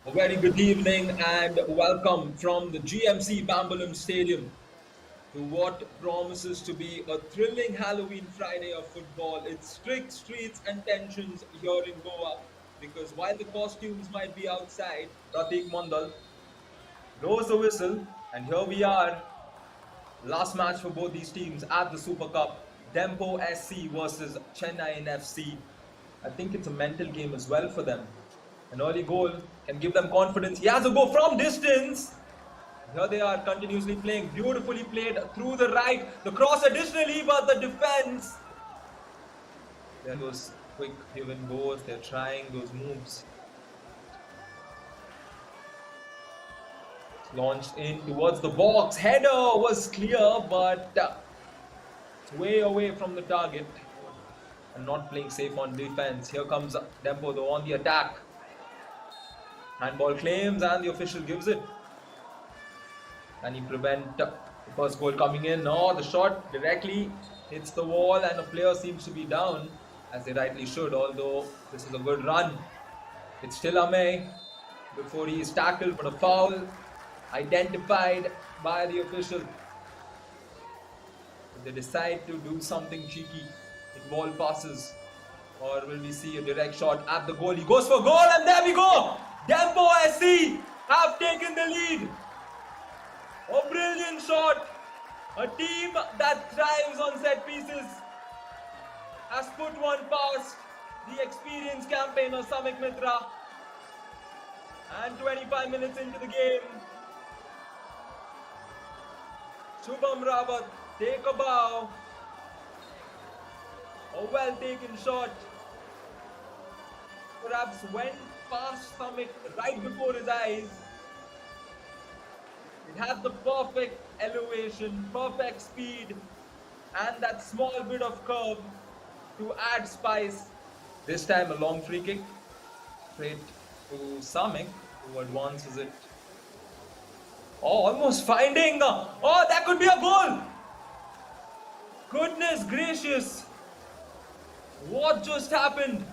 A very good evening and welcome from the GMC Bambolim Stadium to what promises to be a thrilling Halloween Friday of football. It's strict streets and tensions here in Goa because while the costumes might be outside, Pratik Mandal blows the whistle and here we are. Last match for both these teams at the Super Cup. Dempo SC versus Chennai FC. I think it's a mental game as well for them. An early goal can give them confidence. He has a go from distance. Here they are continuously playing. Beautifully played through the right. The cross additionally, but the defense. There those quick given goals. They're trying those moves. Launched in towards the box. Header was clear, but it's way away from the target. And not playing safe on defense. Here comes Dempo though on the attack. Handball claims and the official gives it. Can he prevent the first goal coming in? No, the shot directly hits the wall and a player seems to be down, as they rightly should, although this is a good run. It's still Ame before he is tackled, but a foul identified by the official. If they decide to do something cheeky in ball passes, or will we see a direct shot at the goal? He goes for goal and there we go! Dempo SC have taken the lead. A brilliant shot. A team that thrives on set pieces has put one past the experienced campaigner Samik Mitra. And 25 minutes into the game, Shubham Rawat take a bow. A well taken shot. Perhaps went past Samik right before his eyes. It had the perfect elevation, perfect speed, and that small bit of curve to add spice. This time a long free kick straight to Samik, who advances it. Oh, almost finding. Oh, that could be a goal. Goodness gracious. What just happened?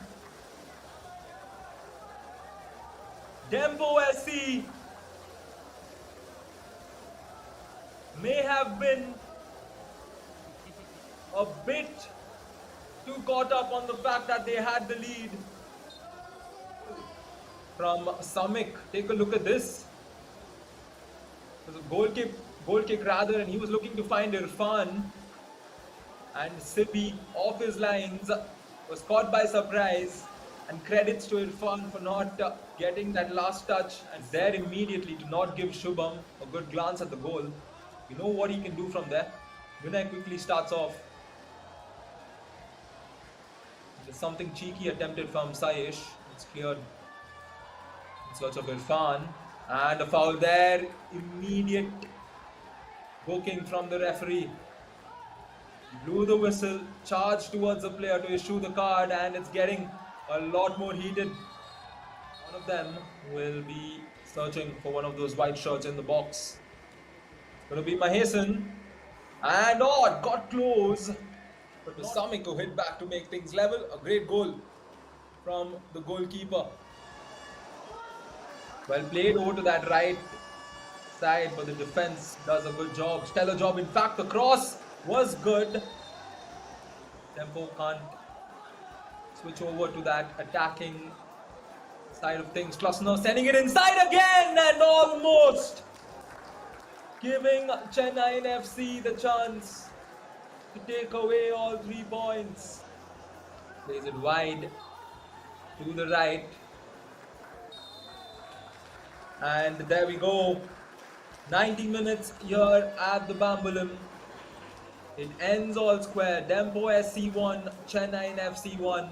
Dempo SC may have been a bit too caught up on the fact that they had the lead from Samik. Take a look at this. It was a goal kick rather, and he was looking to find Irfan, and Sibi off his lines was caught by surprise. And credits to Irfan for not getting that last touch, and there immediately to not give Shubham a good glance at the goal. You know what he can do from there. Vinay quickly starts off. There's something cheeky attempted from Saish. It's cleared in search of Irfan. And a foul there. Immediate booking from the referee. Blew the whistle, charged towards the player to issue the card, and it's getting a lot more heated. One of them will be searching for one of those white shirts in the box. It's going to be Mahesan. And oh, it got close. But it was Samik who hit back to make things level. A great goal from the goalkeeper. Well played over to that right side, but the defense does a good job. Stellar job. In fact, the cross was good. Tempo can't switch over to that attacking side of things. Klasner sending it inside again and almost giving Chennai FC the chance to take away all 3 points. Plays it wide to the right. And there we go. 90 minutes here at the Bambolim. It ends all square. Dempo SC 1, Chennai FC 1.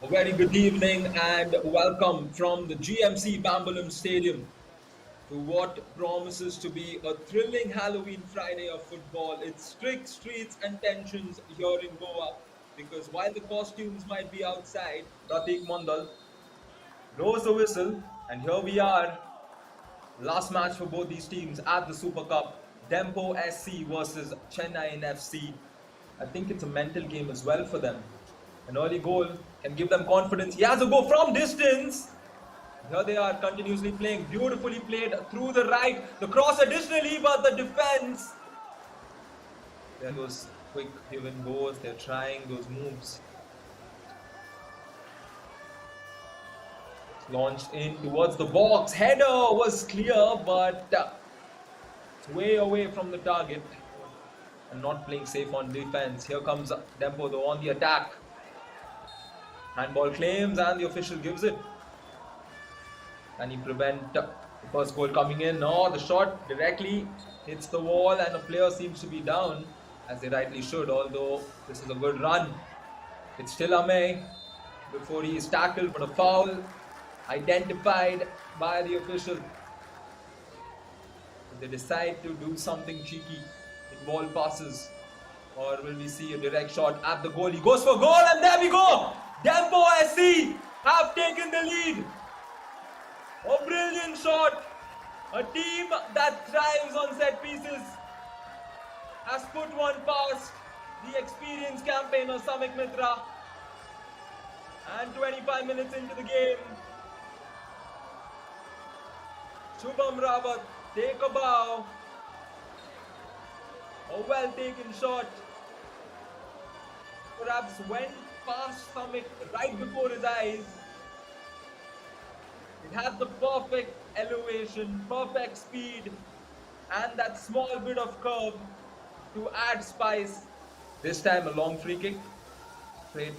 A very good evening and welcome from the GMC Bambolim Stadium to what promises to be a thrilling Halloween Friday of football. It's strict streets and tensions here in Goa because while the costumes might be outside, Pratik Mandal blows the whistle and here we are. Last match for both these teams at the Super Cup. Dempo SC versus Chennai FC. I think it's a mental game as well for them. An early goal can give them confidence. He has a go from distance. Here they are continuously playing, beautifully played through the right, the cross additionally, but the defense. There those quick given goals, they're trying those moves. It's launched in towards the box. Header was clear, but it's way away from the target and not playing safe on defense. Here comes Dempo though on the attack. Handball claims and the official gives it. Can he prevent the first goal coming in? No, the shot directly hits the wall and a player seems to be down, as they rightly should, although this is a good run. It's still Ame before he is tackled, but a foul identified by the official. If they decide to do something cheeky in ball passes, or will we see a direct shot at the goal? He goes for goal and there we go! Dempo SC have taken the lead. A brilliant shot. A team that thrives on set pieces has put one past the experienced campaigner Samik Mitra. And 25 minutes into the game, Shubham Rawat take a bow. A well taken shot. Perhaps went past Samik right before his eyes. It had the perfect elevation, perfect speed, and that small bit of curve to add spice. This time a long free kick straight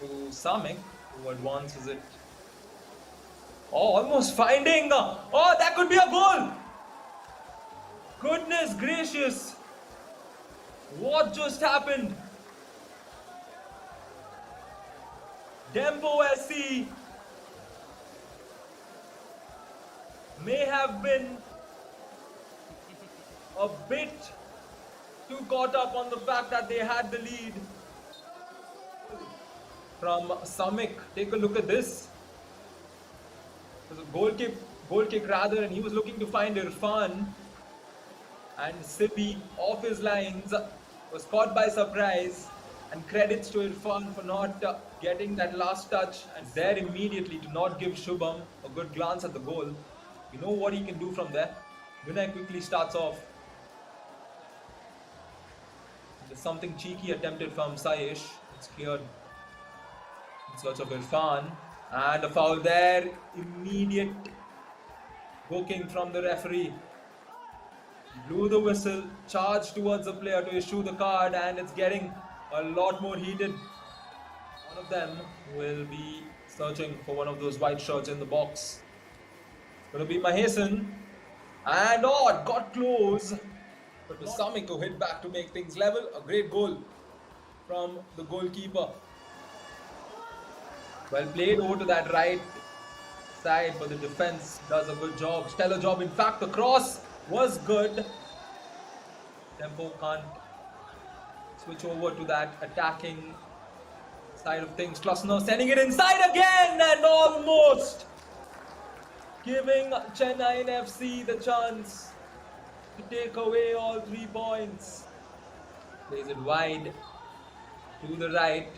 to Samik, who advances it. Oh, almost finding. Oh, that could be a goal. Goodness gracious. What just happened? Dempo SC may have been a bit too caught up on the fact that they had the lead from Samik. Take a look at this. It was a goal kick rather, and he was looking to find Irfan. And Sibi, off his lines, was caught by surprise. And credits to Irfan for not getting that last touch, and there immediately to not give Shubham a good glance at the goal. You know what he can do from there. Vinay quickly starts off. There's something cheeky attempted from Saish. It's cleared in search of Irfan. And a foul there. Immediate booking from the referee. Blew the whistle, charged towards the player to issue the card, and it's getting a lot more heated. One of them will be searching for one of those white shirts in the box. It's going to be Mahesan. And oh, it got close. But it was Samik who hit back to make things level. A great goal from the goalkeeper. Well played over to that right side, but the defense does a good job. Stellar job. In fact, the cross was good. Tempo can't switch over to that attacking side of things. Klasner sending it inside again and almost giving Chennai FC the chance to take away all 3 points. Plays it wide to the right.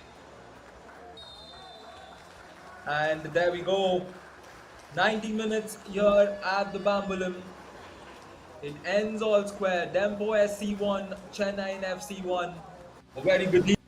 And there we go. 90 minutes here at the Bambolim. It ends all square. Dempo SC 1, Chennai FC 1. A very good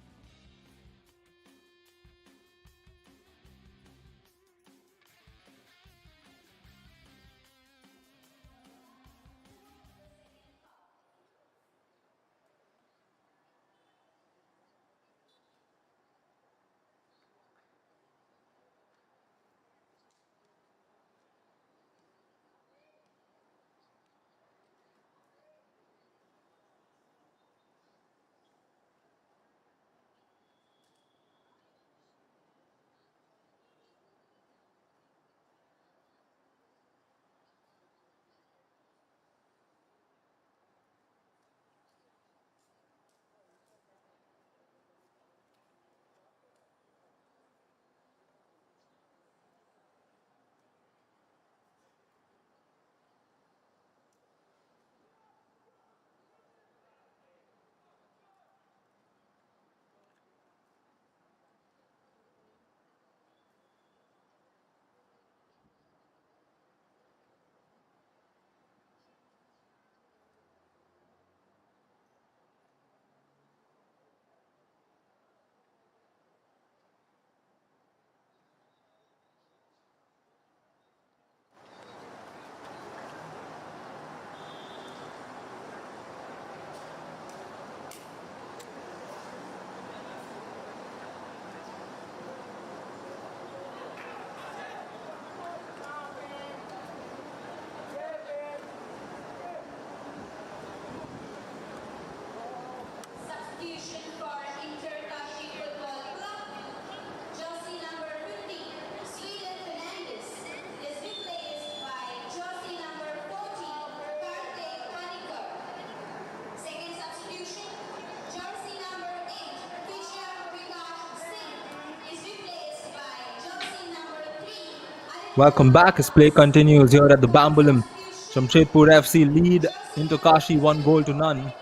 Welcome back as play continues here at the Bambolim. Jamshedpur FC lead into Kashi 1-0.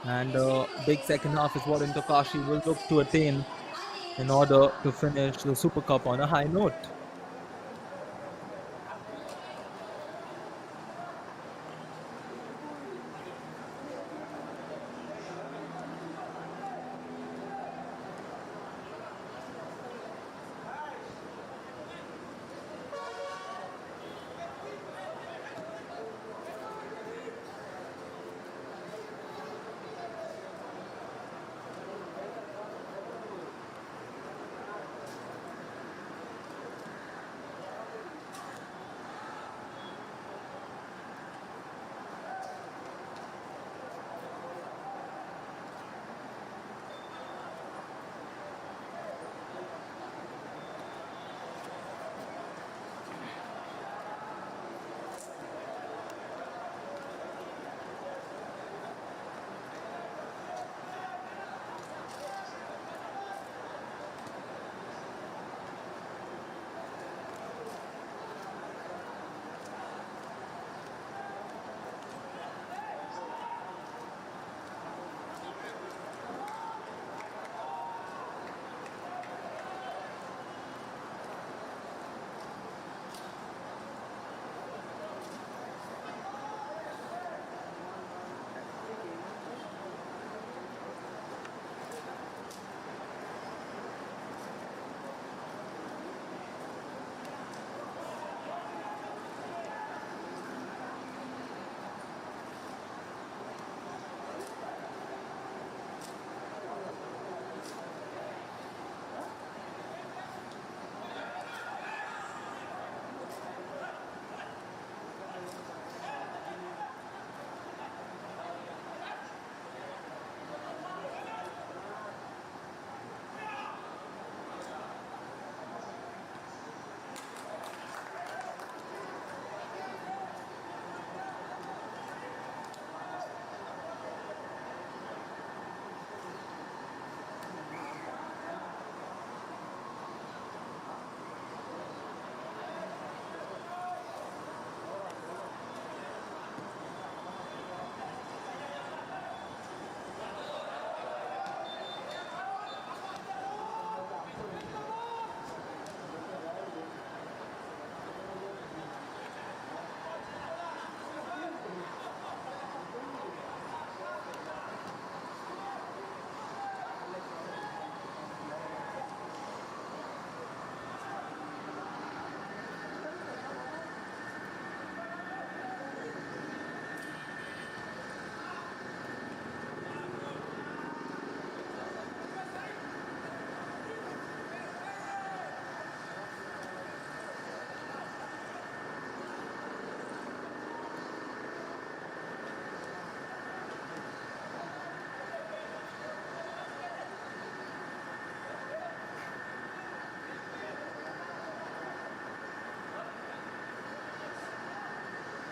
And a big second half is what Inter Kashi will look to attain in order to finish the Super Cup on a high note.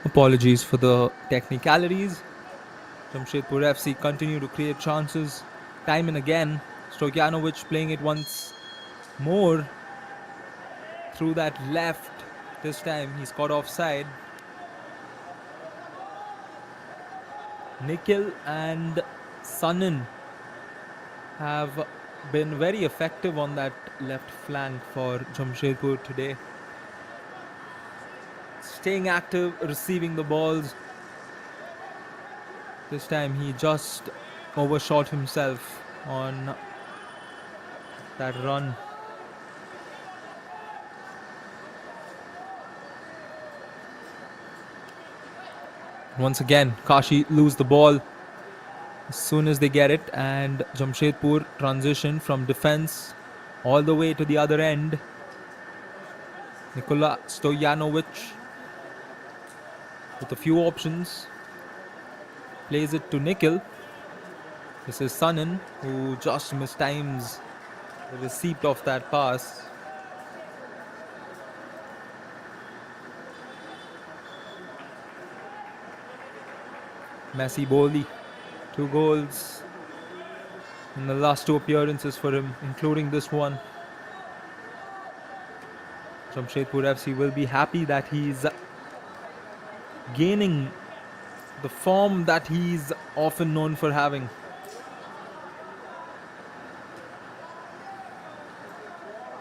Apologies for the technicalities. Jamshedpur FC continue to create chances time and again. Stojanovic playing it once more through that left. This time he's caught offside. Nikhil and Sanan have been very effective on that left flank for Jamshedpur today. Staying active, receiving the balls. This time he just overshot himself on that run. Once again, Kashi lose the ball as soon as they get it, and Jamshedpur transition from defense all the way to the other end. Nikola Stojanovic with a few options plays it to Nikhil. This is Sanan who just mistimes the receipt of that pass. Messi Boli, 2 goals in the last 2 appearances for him, including this one. Jamshedpur FC will be happy that he's gaining the form that he's often known for having.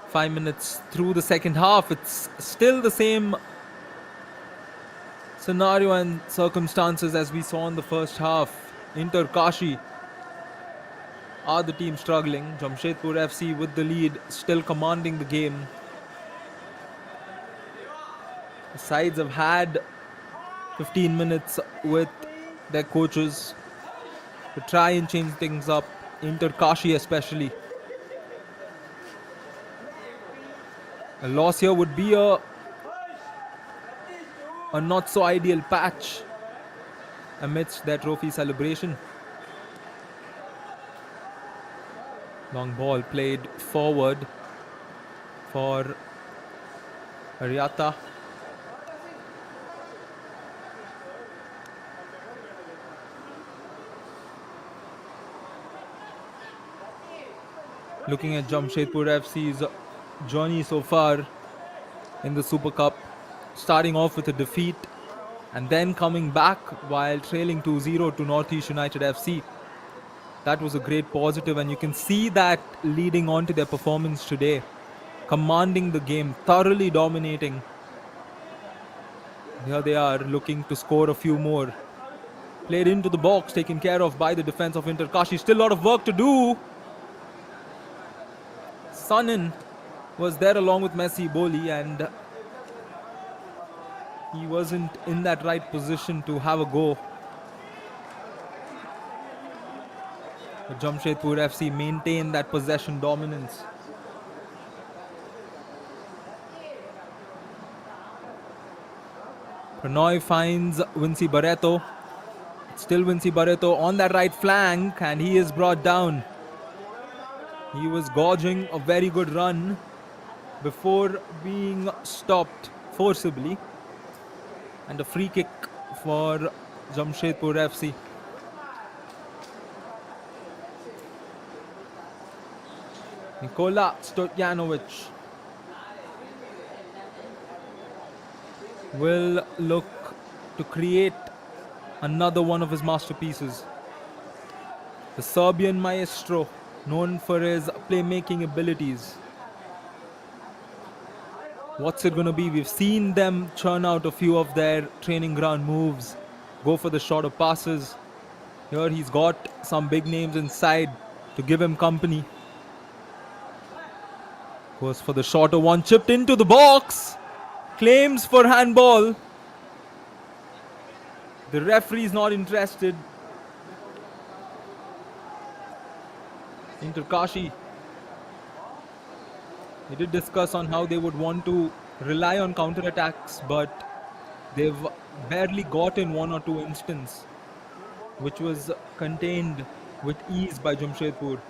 Five minutes through the second half, it's still the same scenario and circumstances as we saw in the first half. Inter Kashi are the team struggling. Jamshedpur FC with the lead, still commanding the game. The sides have had 15 minutes with their coaches to try and change things up. Inter Kashi especially. A loss here would be a not so ideal patch amidst their trophy celebration. Long ball played forward for Ariata. Looking at Jamshedpur FC's journey so far in the Super Cup, starting off with a defeat and then coming back while trailing 2-0 to Northeast United FC. That was a great positive, and you can see that leading on to their performance today. Commanding the game, thoroughly dominating. Here they are looking to score a few more. Played into the box, taken care of by the defense of Inter Kashi. Still a lot of work to do. Sanin was there along with Messi Boli, and he wasn't in that right position to have a go. But Jamshedpur FC maintained that possession dominance. Pranoy finds Vinci Barreto. Still Vinci Barreto on that right flank, and he is brought down. He was gorging a very good run before being stopped forcibly. And a free kick for Jamshedpur FC. Nikola Stojanovic will look to create another one of his masterpieces. The Serbian maestro, known for his playmaking abilities. What's it going to be? We've seen them churn out a few of their training ground moves, go for the shorter passes. Here he's got some big names inside to give him company. Goes for the shorter one, chipped into the box. Claims for handball. The referee is not interested. Inter Kashi. They did discuss on how they would want to rely on counter-attacks, but they've barely gotten one or two instances, which was contained with ease by Jamshedpur.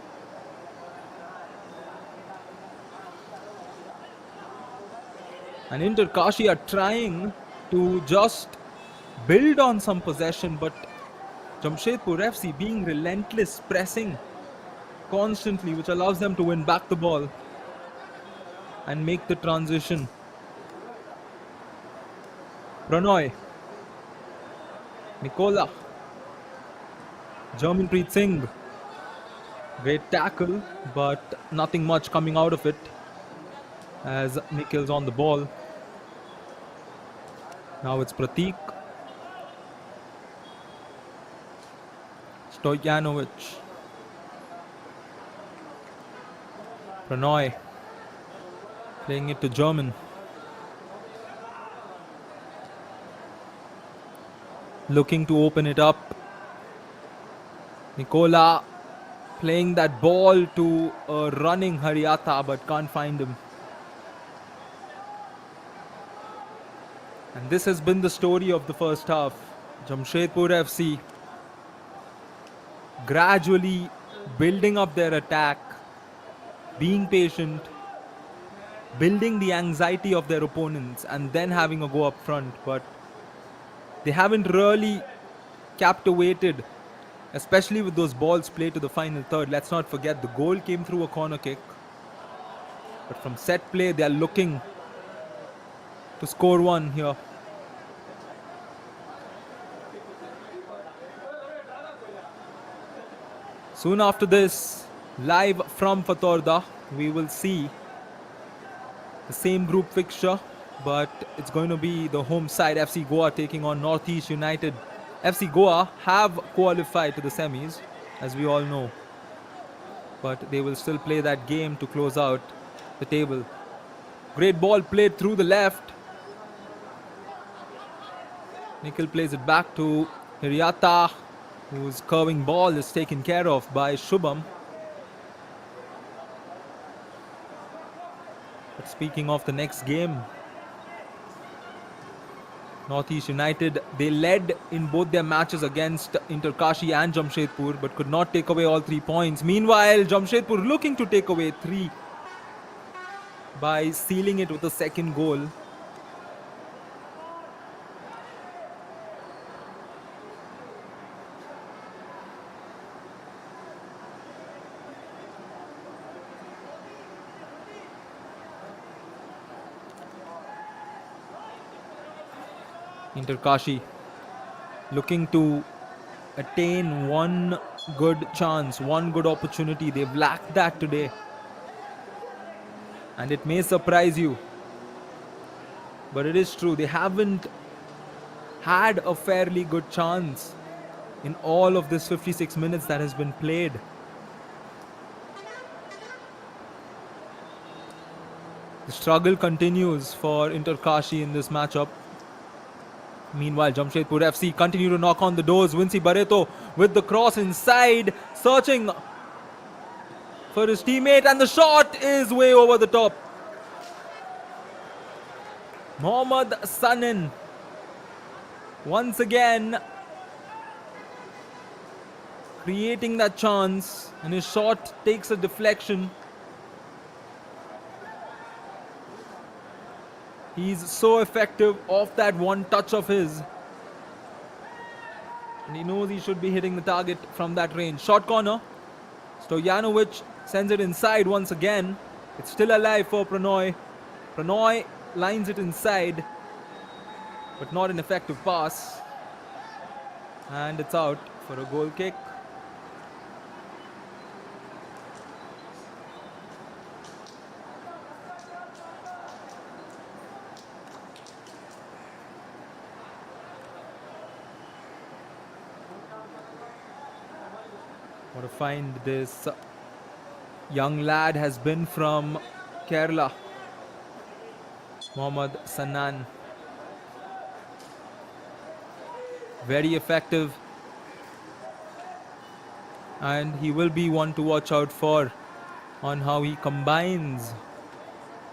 And Inter Kashi are trying to just build on some possession, but Jamshedpur FC being relentless, pressing constantly, which allows them to win back the ball and make the transition. Pranoy, Nikola, Jermanpreet Singh. Great tackle, but nothing much coming out of it as Nikhil's on the ball. Now it's Pratik. Stojanovic. Pranoy playing it to German. Looking to open it up. Nikola playing that ball to a running Hariata, but can't find him. And this has been the story of the first half. Jamshedpur FC gradually building up their attack, being patient, building the anxiety of their opponents, and then having a go up front. But they haven't really captivated, especially with those balls played to the final third. Let's not forget the goal came through a corner kick. But from set play, they are looking to score one here. Soon after this, live from Fatorda, we will see the same group fixture, but it's going to be the home side FC Goa taking on Northeast United. FC Goa have qualified to the semis, as we all know, but they will still play that game to close out the table. Great ball played through the left. Nikhil plays it back to Hiryata, whose curving ball is taken care of by Shubham. But speaking of the next game, Northeast United, they led in both their matches against Inter Kashi and Jamshedpur, but could not take away all 3 points. Meanwhile, Jamshedpur looking to take away 3 by sealing it with a second goal. Inter Kashi looking to attain one good chance, one good opportunity. They've lacked that today. And it may surprise you, but it is true. They haven't had a fairly good chance in all of this 56 minutes that has been played. The struggle continues for Inter Kashi in this matchup. Meanwhile, Jamshedpur FC continue to knock on the doors. Vinci Barreto with the cross inside, searching for his teammate, and the shot is way over the top. Mohammad Sanin once again creating that chance, and his shot takes a deflection. He's so effective off that one touch of his. And he knows he should be hitting the target from that range. Short corner. Stojanovic sends it inside once again. It's still alive for Pranoy. Pranoy lines it inside, but not an effective pass. And it's out for a goal kick. What a find this young lad has been from Kerala. Mohammad Sanan. Very effective. And he will be one to watch out for on how he combines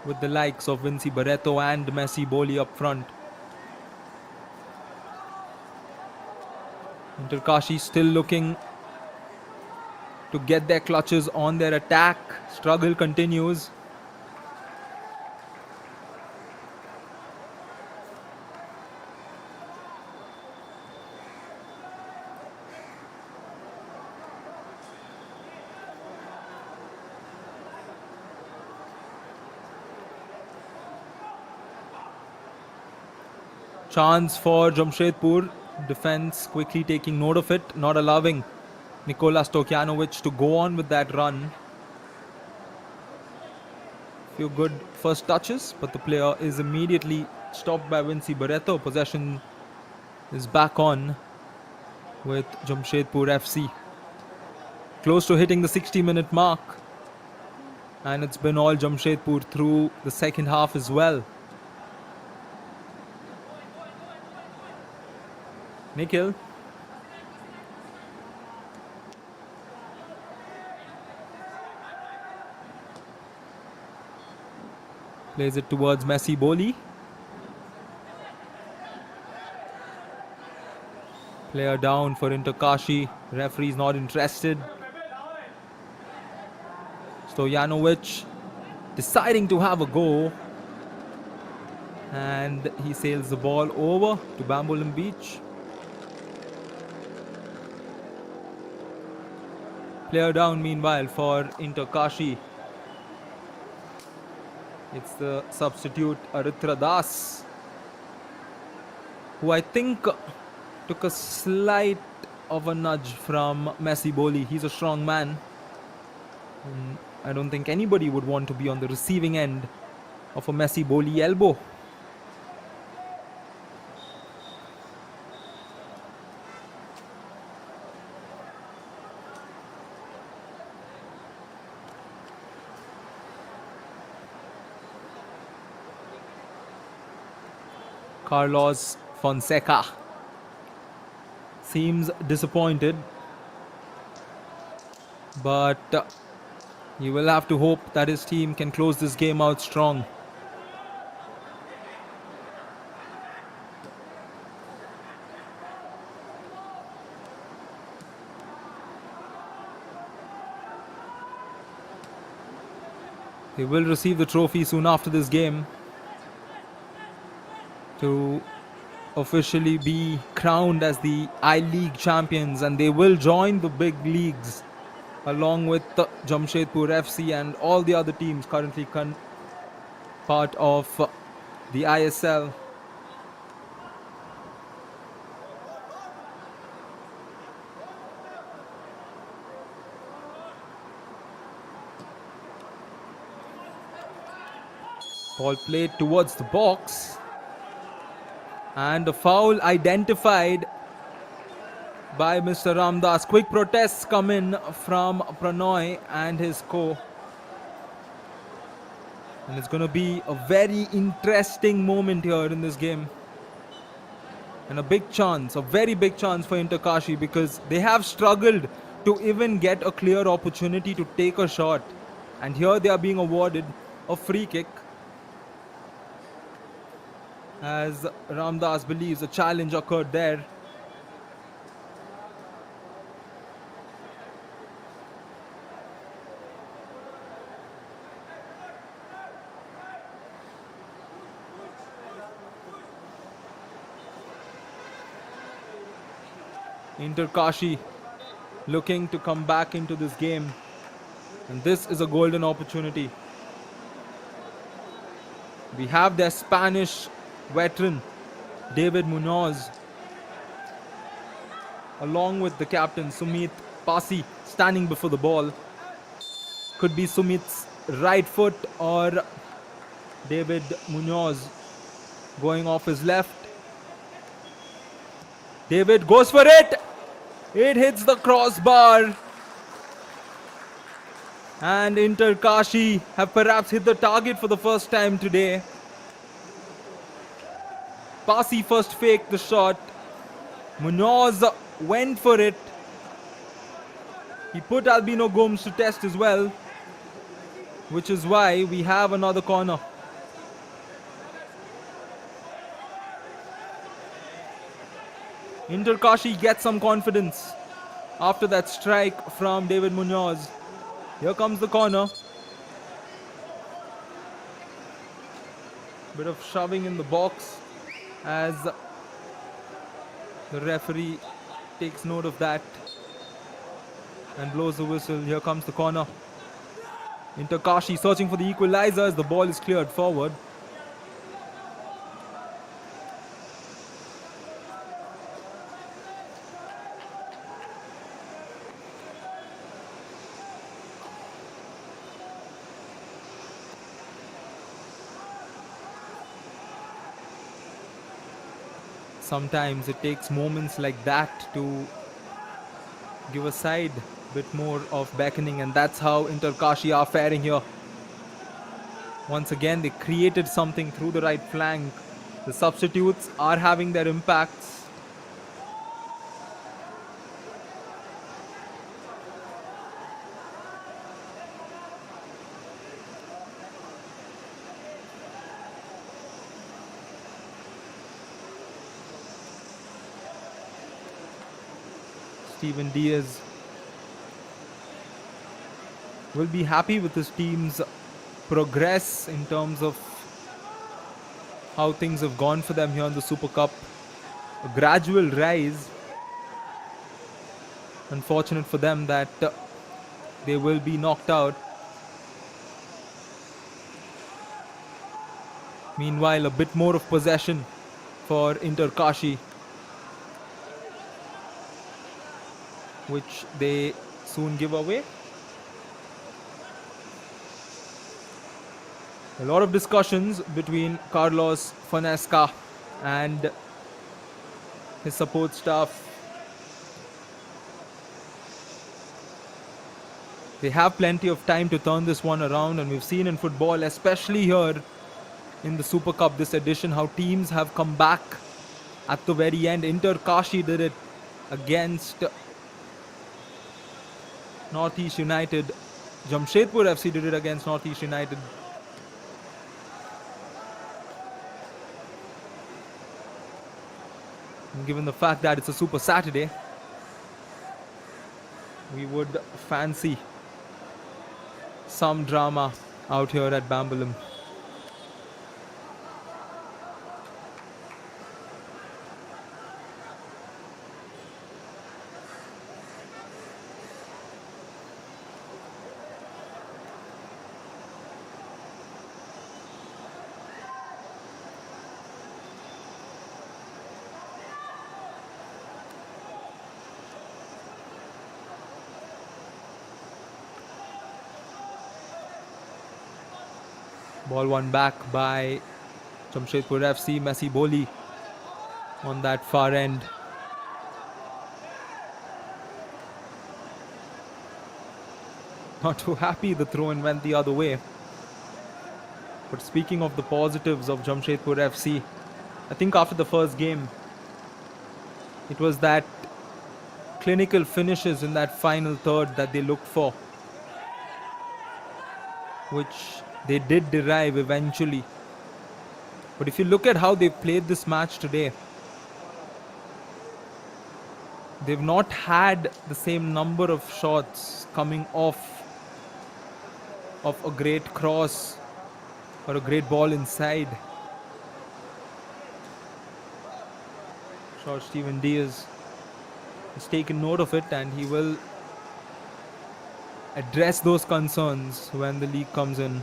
with the likes of Vinci Barreto and Messi Boli up front. Inter Kashi still looking to get their clutches on their attack. Struggle continues. Chance for Jamshedpur. Defense quickly taking note of it, not allowing Nikola Stojanovic to go on with that run. Few good first touches, but the player is immediately stopped by Vinci Barreto. Possession is back on with Jamshedpur FC. Close to hitting the 60-minute mark. And it's been all Jamshedpur through the second half as well. Nikhil. Plays it towards Messi Boli. Player down for Inter Kashi. Referee is not interested. Stojanovic deciding to have a go. And he sails the ball over to Bambolim Beach. Player down meanwhile for Inter Kashi. It's the substitute Aritra Das who I think took a slight of a nudge from Messi Boli. He's a strong man. And I don't think anybody would want to be on the receiving end of a Messi Boli elbow. Carlos Fonseca seems disappointed, but he will have to hope that his team can close this game out strong. They will receive the trophy soon after this game to officially be crowned as the I-League champions, and they will join the big leagues along with Jamshedpur FC and all the other teams currently part of the ISL. Ball played towards the box, and a foul identified by Mr. Ramdas. Quick protests come in from Pranoy and his co. And it's going to be a very interesting moment here in this game. And a big chance, a very big chance for Inter Kashi, because they have struggled to even get a clear opportunity to take a shot. And here they are being awarded a free kick, as Ramdas believes a challenge occurred there. Inter Kashi looking to come back into this game, and this is a golden opportunity. We have their Spanish veteran David Munoz along with the captain Sumit Pasi standing before the ball. Could be Sumit's right foot or David Munoz going off his left. David goes for it. It hits the crossbar. And Inter Kashi have perhaps hit the target for the first time today. Pasi first faked the shot. Munoz went for it. He put Albino Gomes to test as well, which is why we have another corner. Inter Kashi gets some confidence after that strike from David Munoz. Here comes the corner. Bit of shoving in the box as the referee takes note of that and blows the whistle. Here comes the corner. Inter Kashi searching for the equalizer as the ball is cleared forward. Sometimes it takes moments like that to give a side a bit more of beckoning, and that's how Inter Kashi are faring here. Once again, they created something through the right flank. The substitutes are having their impacts. Steven Diaz will be happy with his team's progress in terms of how things have gone for them here in the Super Cup. A gradual rise. Unfortunate for them that they will be knocked out. Meanwhile, a bit more of possession for Inter Kashi, which they soon give away. A lot of discussions between Carlos Fonesca and his support staff. They have plenty of time to turn this one around, and we've seen in football, especially here in the Super Cup this edition, how teams have come back at the very end. Inter Kashi did it against Northeast United. Jamshedpur FC did it against Northeast United. And given the fact that it's a Super Saturday, we would fancy some drama out here at Bambolim. Ball won back by Jamshedpur FC. Bambolim on that far end. Not too happy the throw-in went the other way. But speaking of the positives of Jamshedpur FC, I think after the first game, it was that clinical finishes in that final third that they looked for, which they did derive eventually. But if you look at how they've played this match today, they've not had the same number of shots coming off of a great cross or a great ball inside. Sure, Steven Diaz has taken note of it, and he will address those concerns when the league comes in.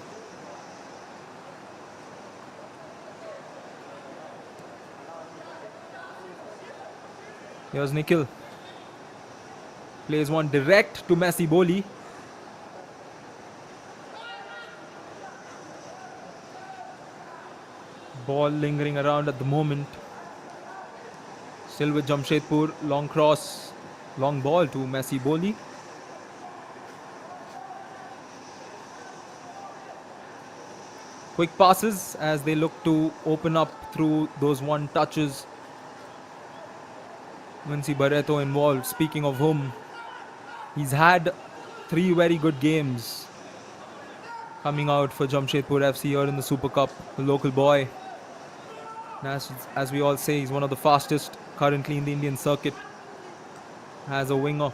Here's Nikhil. Plays one direct to Bambolim. Ball lingering around at the moment. Still with Jamshedpur. Long cross. Long ball to Bambolim. Quick passes as they look to open up through those one touches. Vinci Barreto involved. Speaking of whom, he's had 3 very good games coming out for Jamshedpur FC here in the Super Cup. The local boy. As we all say, he's one of the fastest currently in the Indian circuit as a winger.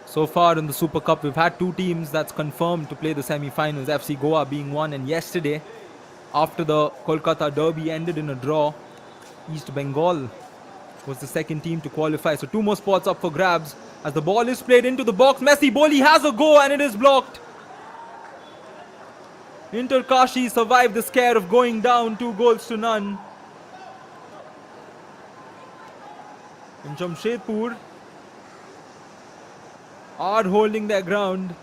So far in the Super Cup, we've had 2 teams that's confirmed to play the semi-finals, FC Goa being one, and yesterday, after the Kolkata derby ended in a draw, East Bengal was the second team to qualify. So 2 more spots up for grabs as the ball is played into the box. Bambolim has a go and it is blocked. Inter Kashi survived the scare of going down 2-0. And Jamshedpur are holding their ground.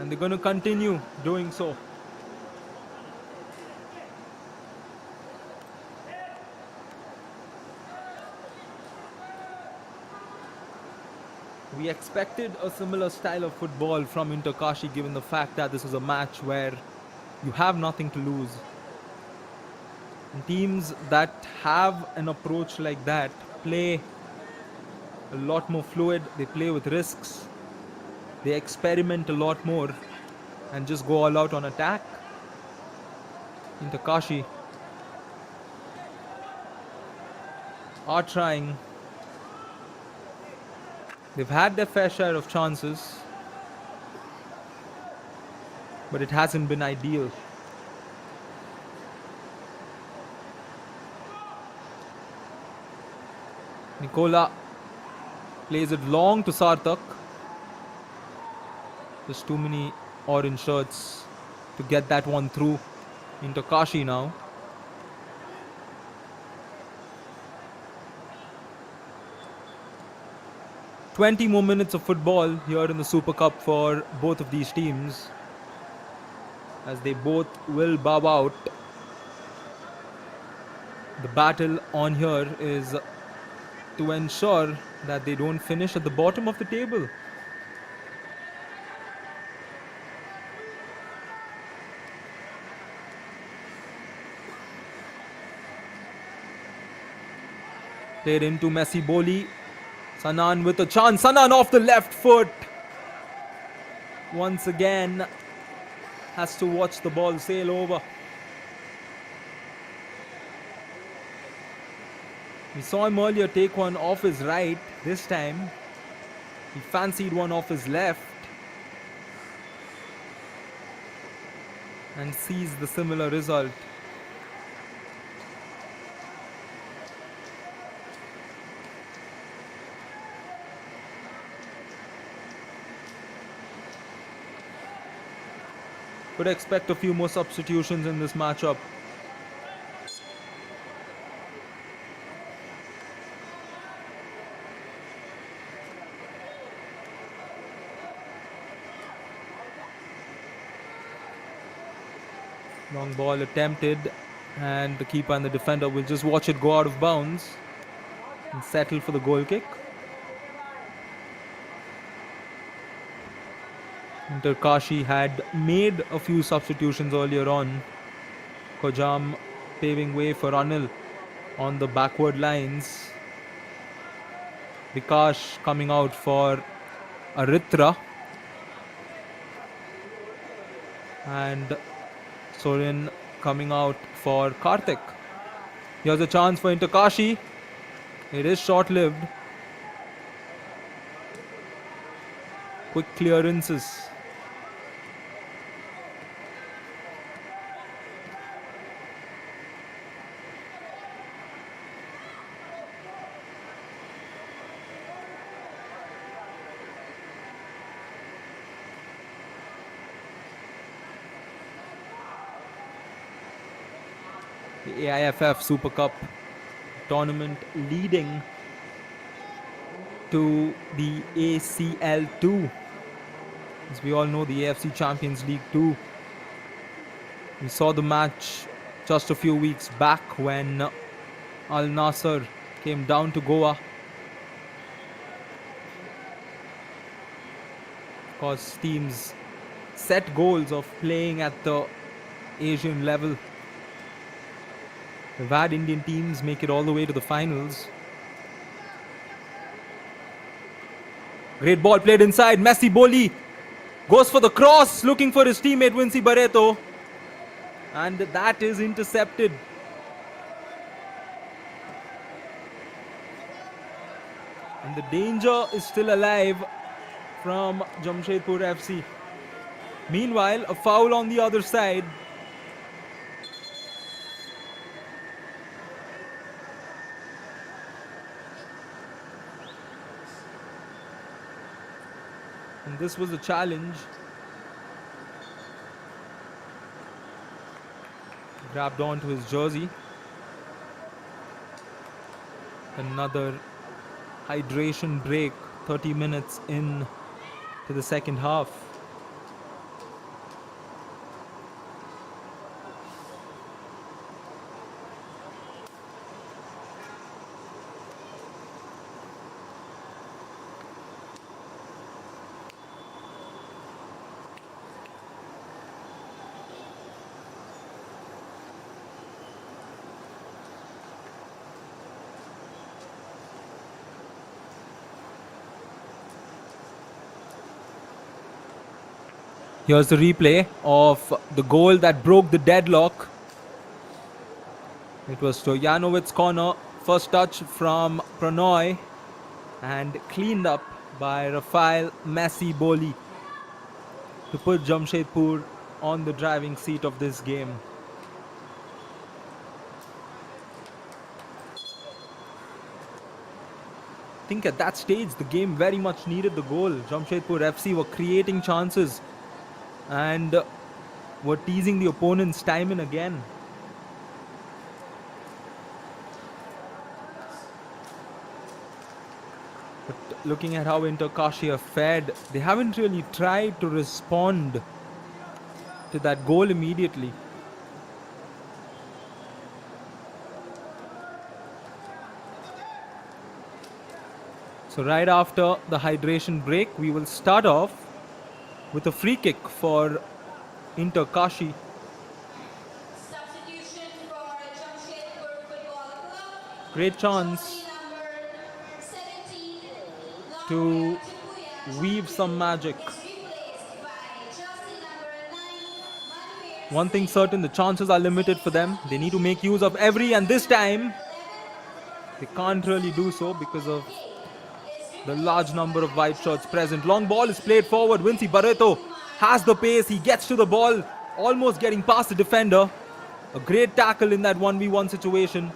And they're going to continue doing so. We expected a similar style of football from Inter Kashi, given the fact that this is a match where you have nothing to lose. And teams that have an approach like that play a lot more fluid. They play with risks. They experiment a lot more and just go all out on attack. Inter Kashi are trying They've had their fair share of chances, but it hasn't been ideal. Nicola plays it long to Sarthak. Just too many orange shirts to get that one through into Kashi now. "20 more minutes of football here in the Super Cup for both of these teams, as they both will bow out. The battle on here is to ensure that they don't finish at the bottom of the table. Played into Messi Boli. Sanan with a chance. Sanan off the left foot. Once again, has to watch the ball sail over. We saw him earlier take one off his right. This time, he fancied one off his left and sees the similar result. Could expect a few more substitutions in this matchup. Long ball attempted, and the keeper and the defender will just watch it go out of bounds and settle for the goal kick. Kashi had made a few substitutions earlier on. Kojam paving way for Anil on the backward lines. Vikash coming out for Aritra. And Soren coming out for Karthik. Here's a chance for Kashi. It is short-lived. Quick clearances. The AIFF Super Cup tournament leading to the ACL2. As we all know, the AFC Champions League 2. We saw the match just a few weeks back when Al Nassr came down to Goa. Of course, teams set goals of playing at the Asian level. We've had Indian teams make it all the way to the finals. Great ball played inside. Messi Boli goes for the cross, looking for his teammate Vinci Barreto. And that is intercepted. And the danger is still alive from Jamshedpur FC. Meanwhile, a foul on the other side. And this was a challenge. Grabbed onto his jersey. Another hydration break, 30 minutes in to the second half. Here's the replay of the goal that broke the deadlock. It was Stojanovic's corner. First touch from Pranoy and cleaned up by Rafael Messi Boli to put Jamshedpur on the driving seat of this game. I think at that stage the game very much needed the goal. Jamshedpur FC were creating chances and were teasing the opponents time and again. But looking at how Inter Kashi have fared, they haven't really tried to respond to that goal immediately. So right after the hydration break, we will start off with a free kick for Inter Kashi.
Substitution for Jamshedpur Football Club.
Great chance to weave some magic. One thing certain, the chances are limited for them. They need to make use of every, and this time they can't really do so because of the large number of wide shots present. Long ball is played forward. Vinci Barreto has the pace. He gets to the ball, almost getting past the defender. A great tackle in that 1v1 situation.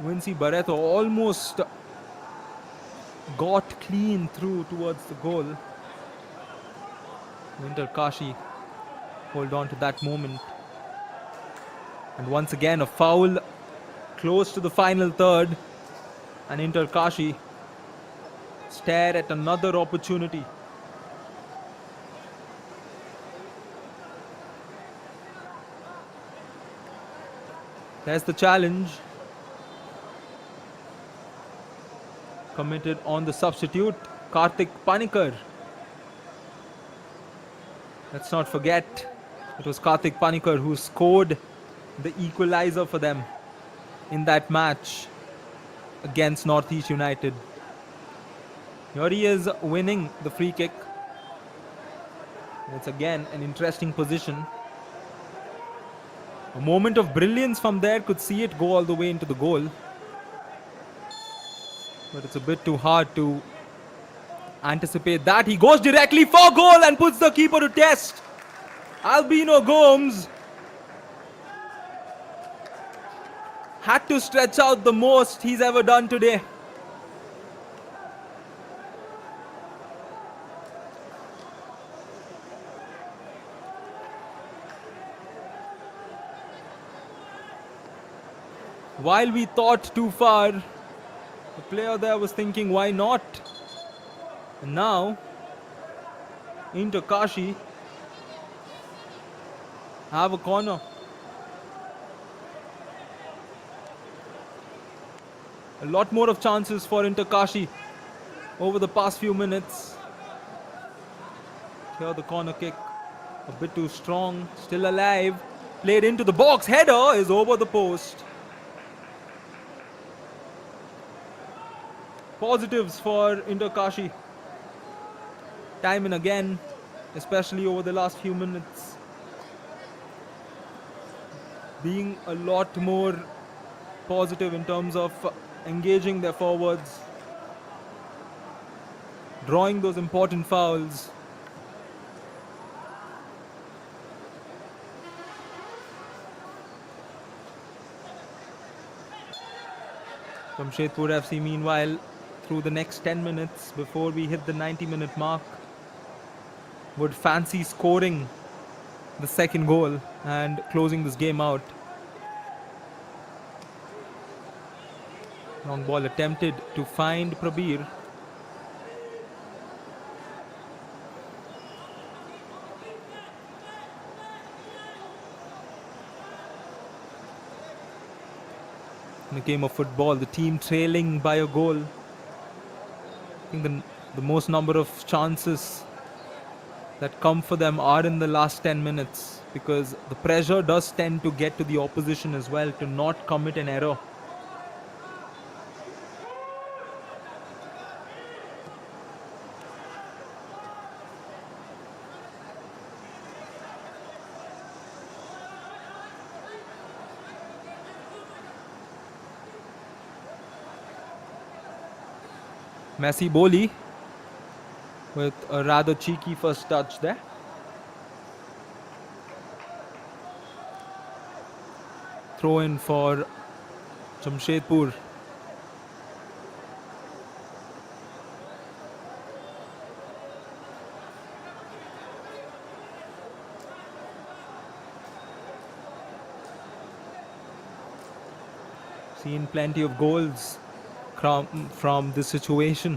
Vinci Barreto almost got clean through towards the goal. Inter Kashi hold on to that moment. And once again a foul close to the final third. And Inter Kashi stare at another opportunity. There's the challenge. Committed on the substitute, Karthik Panikar. Let's not forget, it was Karthik Panikar who scored the equalizer for them in that match against Northeast United. Here he is winning the free kick. It's again an interesting position. A moment of brilliance from there, could see it go all the way into the goal. But it's a bit too hard to anticipate that. He goes directly for goal and puts the keeper to test. Albino Gomes had to stretch out the most he's ever done today. While we thought too far, the player there was thinking, why not? And now, Inter Kashi have a corner. A lot more of chances for Inter Kashi over the past few minutes. Here the corner kick, a bit too strong, still alive. Played into the box, header is over the post. Positives for Inter Kashi. Time and again, especially over the last few minutes. Being a lot more positive in terms of engaging their forwards. Drawing those important fouls. Jamshedpur FC meanwhile, through the next 10 minutes before we hit the 90-minute mark, would fancy scoring the second goal and closing this game out. Long ball attempted to find Prabir. In a game of football, the team trailing by a goal. I think the most number of chances that come for them are in the last 10 minutes, because the pressure does tend to get to the opposition as well to not commit an error. Messi Boli with a rather cheeky first touch there. Throw in for Jamshedpur. Seen plenty of goals from this situation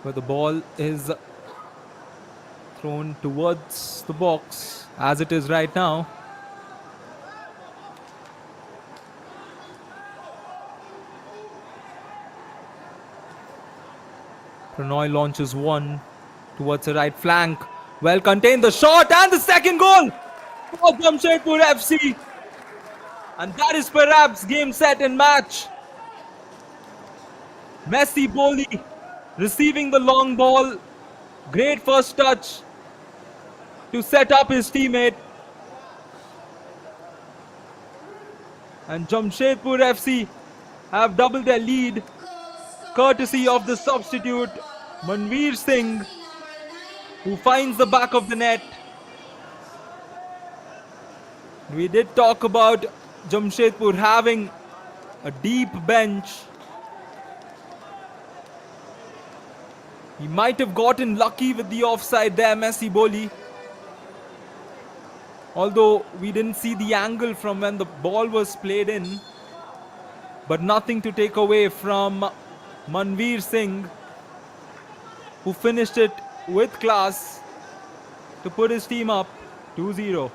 where the ball is thrown towards the box as it is right now. Pranoy launches one towards the right flank. Well contained the shot and the second goal for Jamshedpur FC. And that is perhaps game, set and match. Messi Boli receiving the long ball. Great first touch to set up his teammate. And Jamshedpur FC have doubled their lead courtesy of the substitute Manveer Singh, who finds the back of the net. We did talk about Jamshedpur having a deep bench. He might have gotten lucky with the offside there, Messi Boli. Although we didn't see the angle from when the ball was played in. But nothing to take away from Manveer Singh, who finished it with class to put his team up 2-0.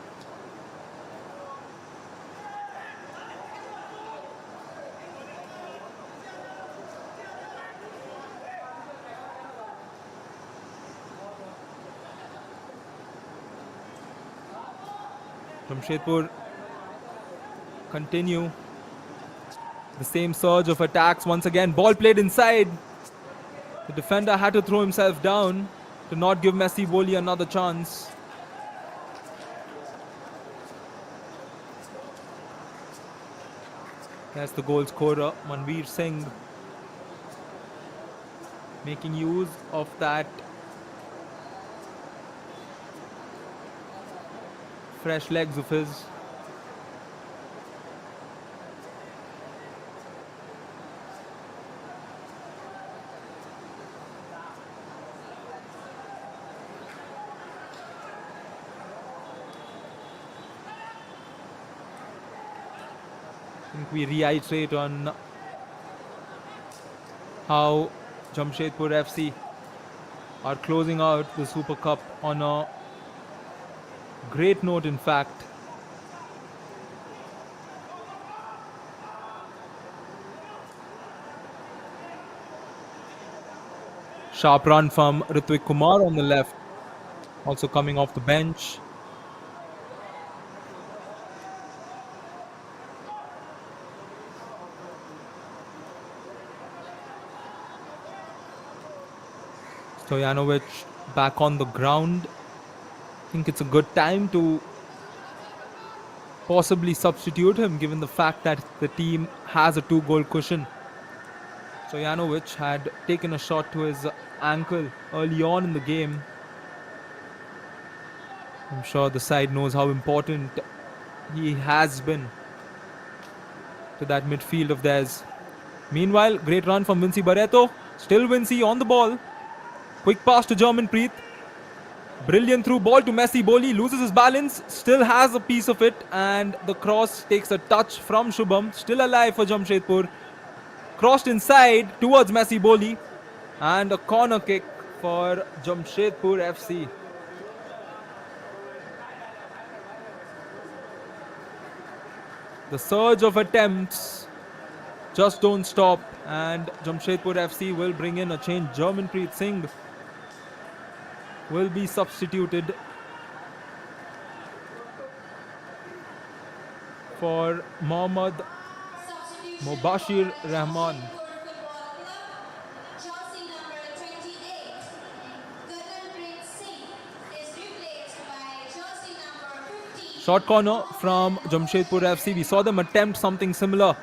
Jamshedpur continue the same surge of attacks once again. Ball played inside. The defender had to throw himself down to not give Messi Boli another chance. That's the goal scorer, Manveer Singh, making use of that fresh legs of his. I think we reiterate on how Jamshedpur FC are closing out the Super Cup on a great note, in fact. Sharp run from Ritwik Kumar on the left, also coming off the bench. Stojanovic back on the ground. I think it's a good time to possibly substitute him, given the fact that the team has a 2-goal cushion. Stojanovic had taken a shot to his ankle early on in the game. I'm sure the side knows how important he has been to that midfield of theirs. Meanwhile, great run from Vinci Barreto. Still Vinci on the ball. Quick pass to Jamshedpur. Brilliant through ball to Messi Boli. Loses his balance. Still has a piece of it. And the cross takes a touch from Shubham. Still alive for Jamshedpur. Crossed inside towards Messi Boli. And a corner kick for Jamshedpur FC. The surge of attempts just don't stop. And Jamshedpur FC will bring in a change. Jermanpreet Singh will be substituted for Mohammad Mobashir Rahman. Short corner from Jamshedpur FC. We saw them attempt something similar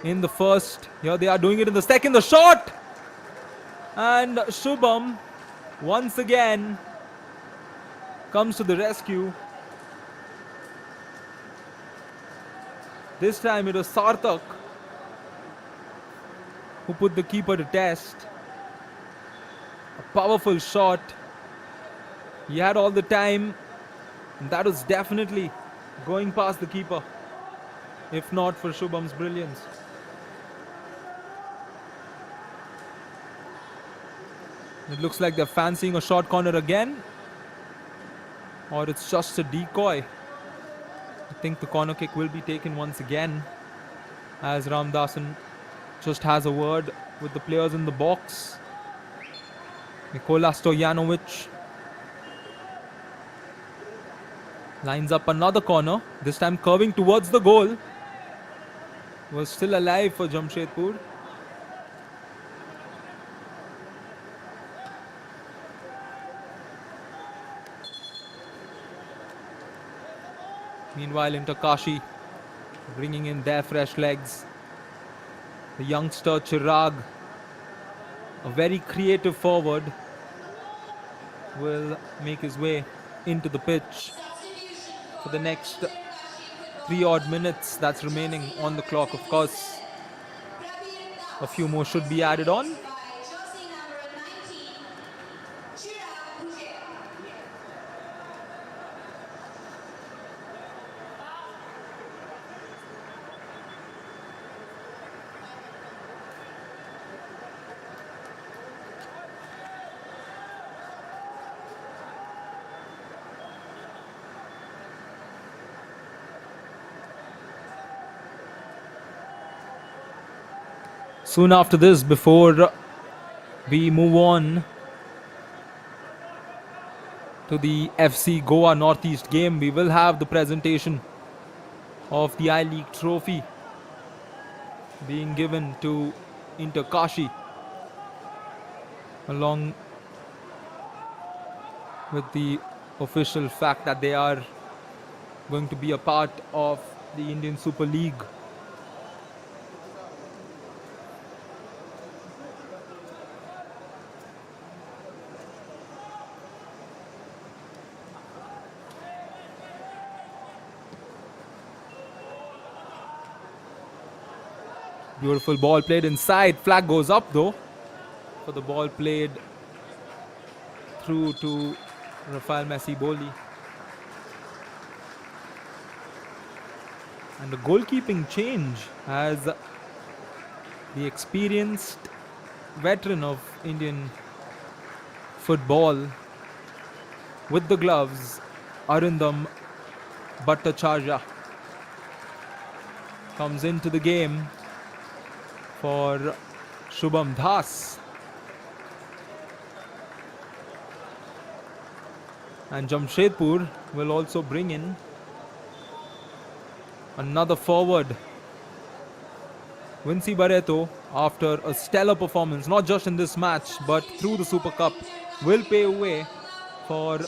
in the first. Here they are doing it in the second. The shot And Shubham once again comes to the rescue. This time it was Sarthak who put the keeper to test. A powerful shot. He had all the time, and that was definitely going past the keeper, if not for Shubham's brilliance. It looks like they're fancying a short corner again, or it's just a decoy. I think the corner kick will be taken once again, as Ramdasan just has a word with the players in the box. Nikola Stojanovic lines up another corner, this time curving towards the goal. Was still alive for Jamshedpur. Meanwhile, into Kashi, bringing in their fresh legs. The youngster Chirag, a very creative forward, will make his way into the pitch for the next 3 odd minutes that's remaining on the clock. Of course, a few more should be added on. Soon after this, before we move on to the FC Goa Northeast game, we will have the presentation of the I-League trophy being given to Inter Kashi, along with the official fact that they are going to be a part of the Indian Super League. Beautiful ball played inside. Flag goes up though for the ball played through to Rafael Messi Boli. And the goalkeeping change as the experienced veteran of Indian football with the gloves, Arindam Bhattacharya, comes into the game for Shubham Das. And Jamshedpur will also bring in another forward, Vinci Barreto, after a stellar performance, not just in this match but through the Super Cup, will pave way for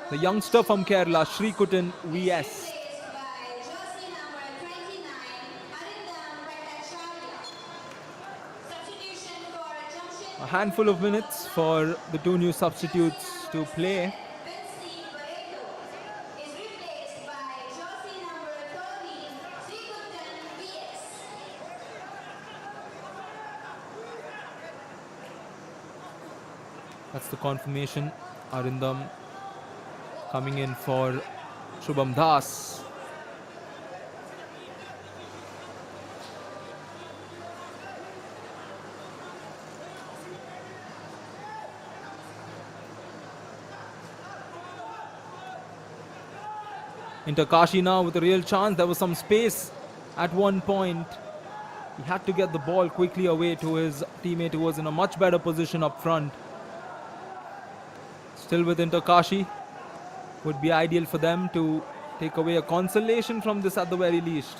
the youngster from Kerala, Shrikutan VS. A handful of minutes for the two new substitutes to play. That's the confirmation. Arindam coming in for Shubham Das. Into Kashi now with a real chance. There was some space at one point. He had to get the ball quickly away to his teammate who was in a much better position up front. Still with Inter Kashi. Would be ideal for them to take away a consolation from this at the very least.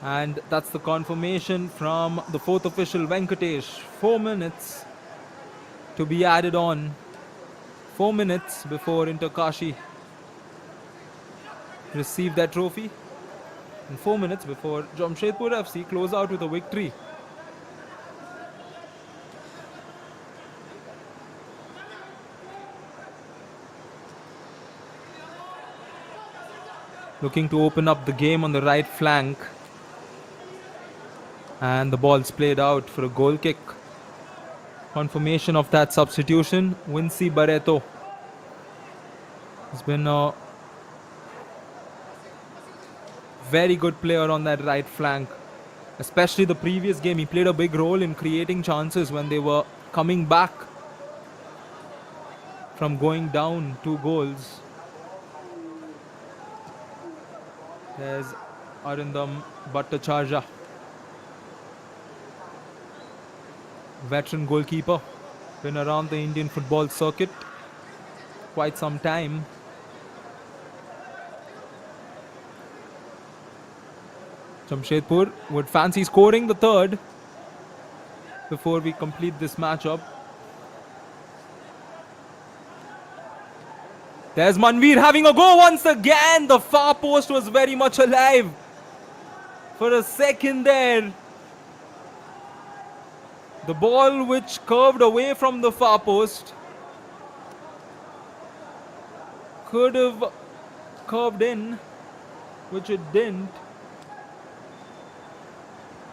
And that's the confirmation from the fourth official, Venkatesh. 4 minutes to be added on. 4 minutes before Inter Kashi receive that trophy. And 4 minutes before Jamshedpur FC close out with a victory. Looking to open up the game on the right flank. And the ball's played out for a goal kick. Confirmation of that substitution, Wincy Barreto. He's been a very good player on that right flank. Especially the previous game, he played a big role in creating chances when they were coming back from going down 2 goals. There's Arindam Bhattacharya, veteran goalkeeper, been around the Indian football circuit quite some time. Jamshedpur would fancy scoring the third before we complete this matchup. There's Manveer having a go once again. The far post was very much alive for a second there. The ball which curved away from the far post could have curved in, which it didn't.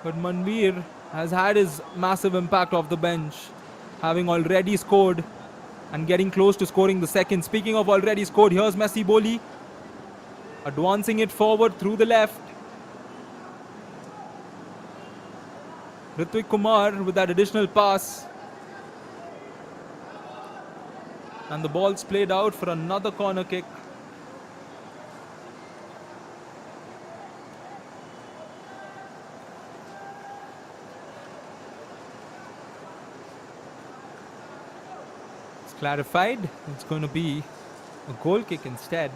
But Manveer has had his massive impact off the bench, having already scored and getting close to scoring the second. Speaking of already scored, here's Messi Boli advancing it forward through the left. Ritvik Kumar with that additional pass. And the ball's played out for another corner kick. It's clarified. It's going to be a goal kick instead.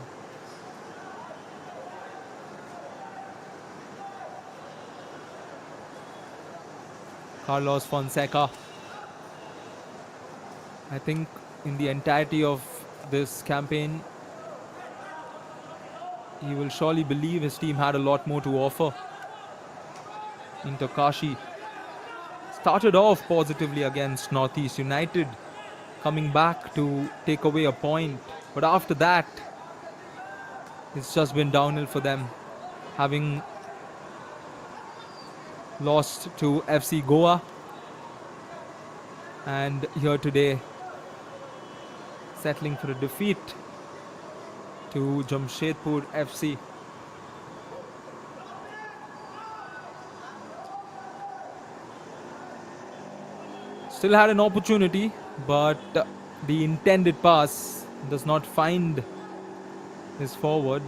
Carlos Fonseca. I think in the entirety of this campaign, he will surely believe his team had a lot more to offer. Inter Kashi started off positively against Northeast United, coming back to take away a point. But after that, it's just been downhill for them, having lost to FC Goa, and here today settling for a defeat to Jamshedpur FC. Still had an opportunity, but the intended pass does not find his forward.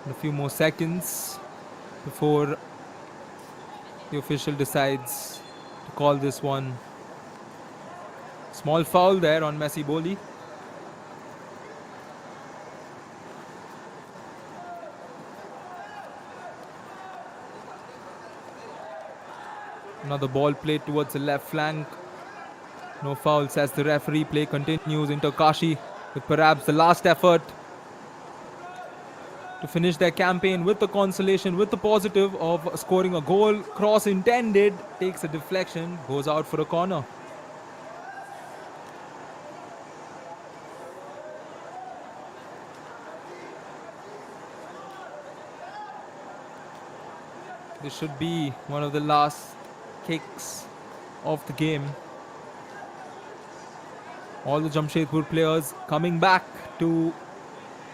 A few more seconds before the official decides to call this one. Small foul there on Messi Boli. Another ball played towards the left flank. No foul, says the referee. Play continues. Inter Kashi with perhaps the last effort to finish their campaign with the consolation, with the positive of scoring a goal. Cross intended, takes a deflection, goes out for a corner. This should be one of the last kicks of the game. All the Jamshedpur players coming back to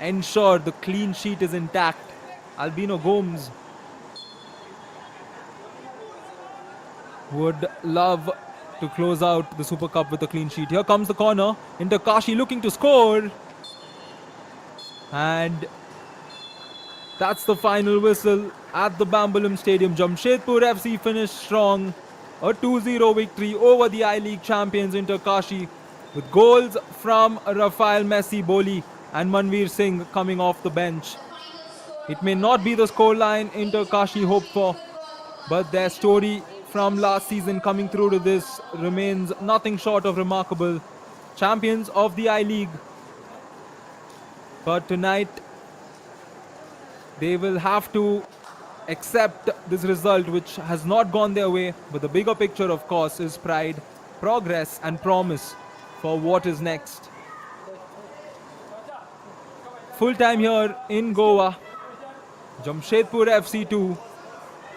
ensure the clean sheet is intact. Albino Gomes would love to close out the Super Cup with a clean sheet. Here comes the corner. Inter Kashi looking to score. And that's the final whistle at the Bambolim Stadium. Jamshedpur FC finished strong. A 2-0 victory over the I-League champions Inter Kashi, with goals from Rafael Messi Boli and Manveer Singh coming off the bench. It may not be the scoreline Inter Kashi hoped for, but their story from last season coming through to this remains nothing short of remarkable. champions of the I League. But tonight, they will have to accept this result, which has not gone their way. But the bigger picture, of course, is pride, progress, and promise for what is next. Full time here in Goa. Jamshedpur FC 2,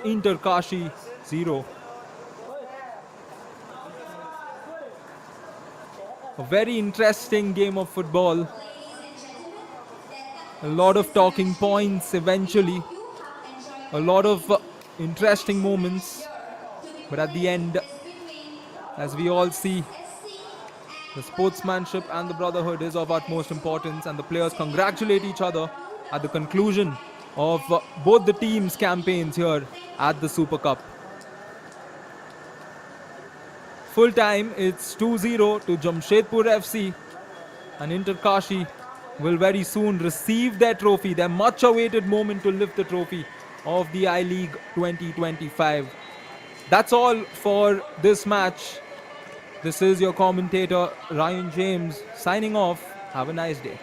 Inter Kashi 0. A very interesting game of football.
Ladies and gentlemen,
A lot of talking points eventually.
you have enjoyed
A lot of interesting moments. But at the end,
between
as we all see,
FC
the sportsmanship and the brotherhood is of utmost importance, and the players congratulate each other at the conclusion of both the teams' campaigns here at the Super Cup. Full time, it's 2-0 to Jamshedpur FC, and Inter Kashi will very soon receive their trophy, their much awaited moment to lift the trophy of the I League 2025. That's all for this match. This is your commentator Ryan James signing off. Have a nice day.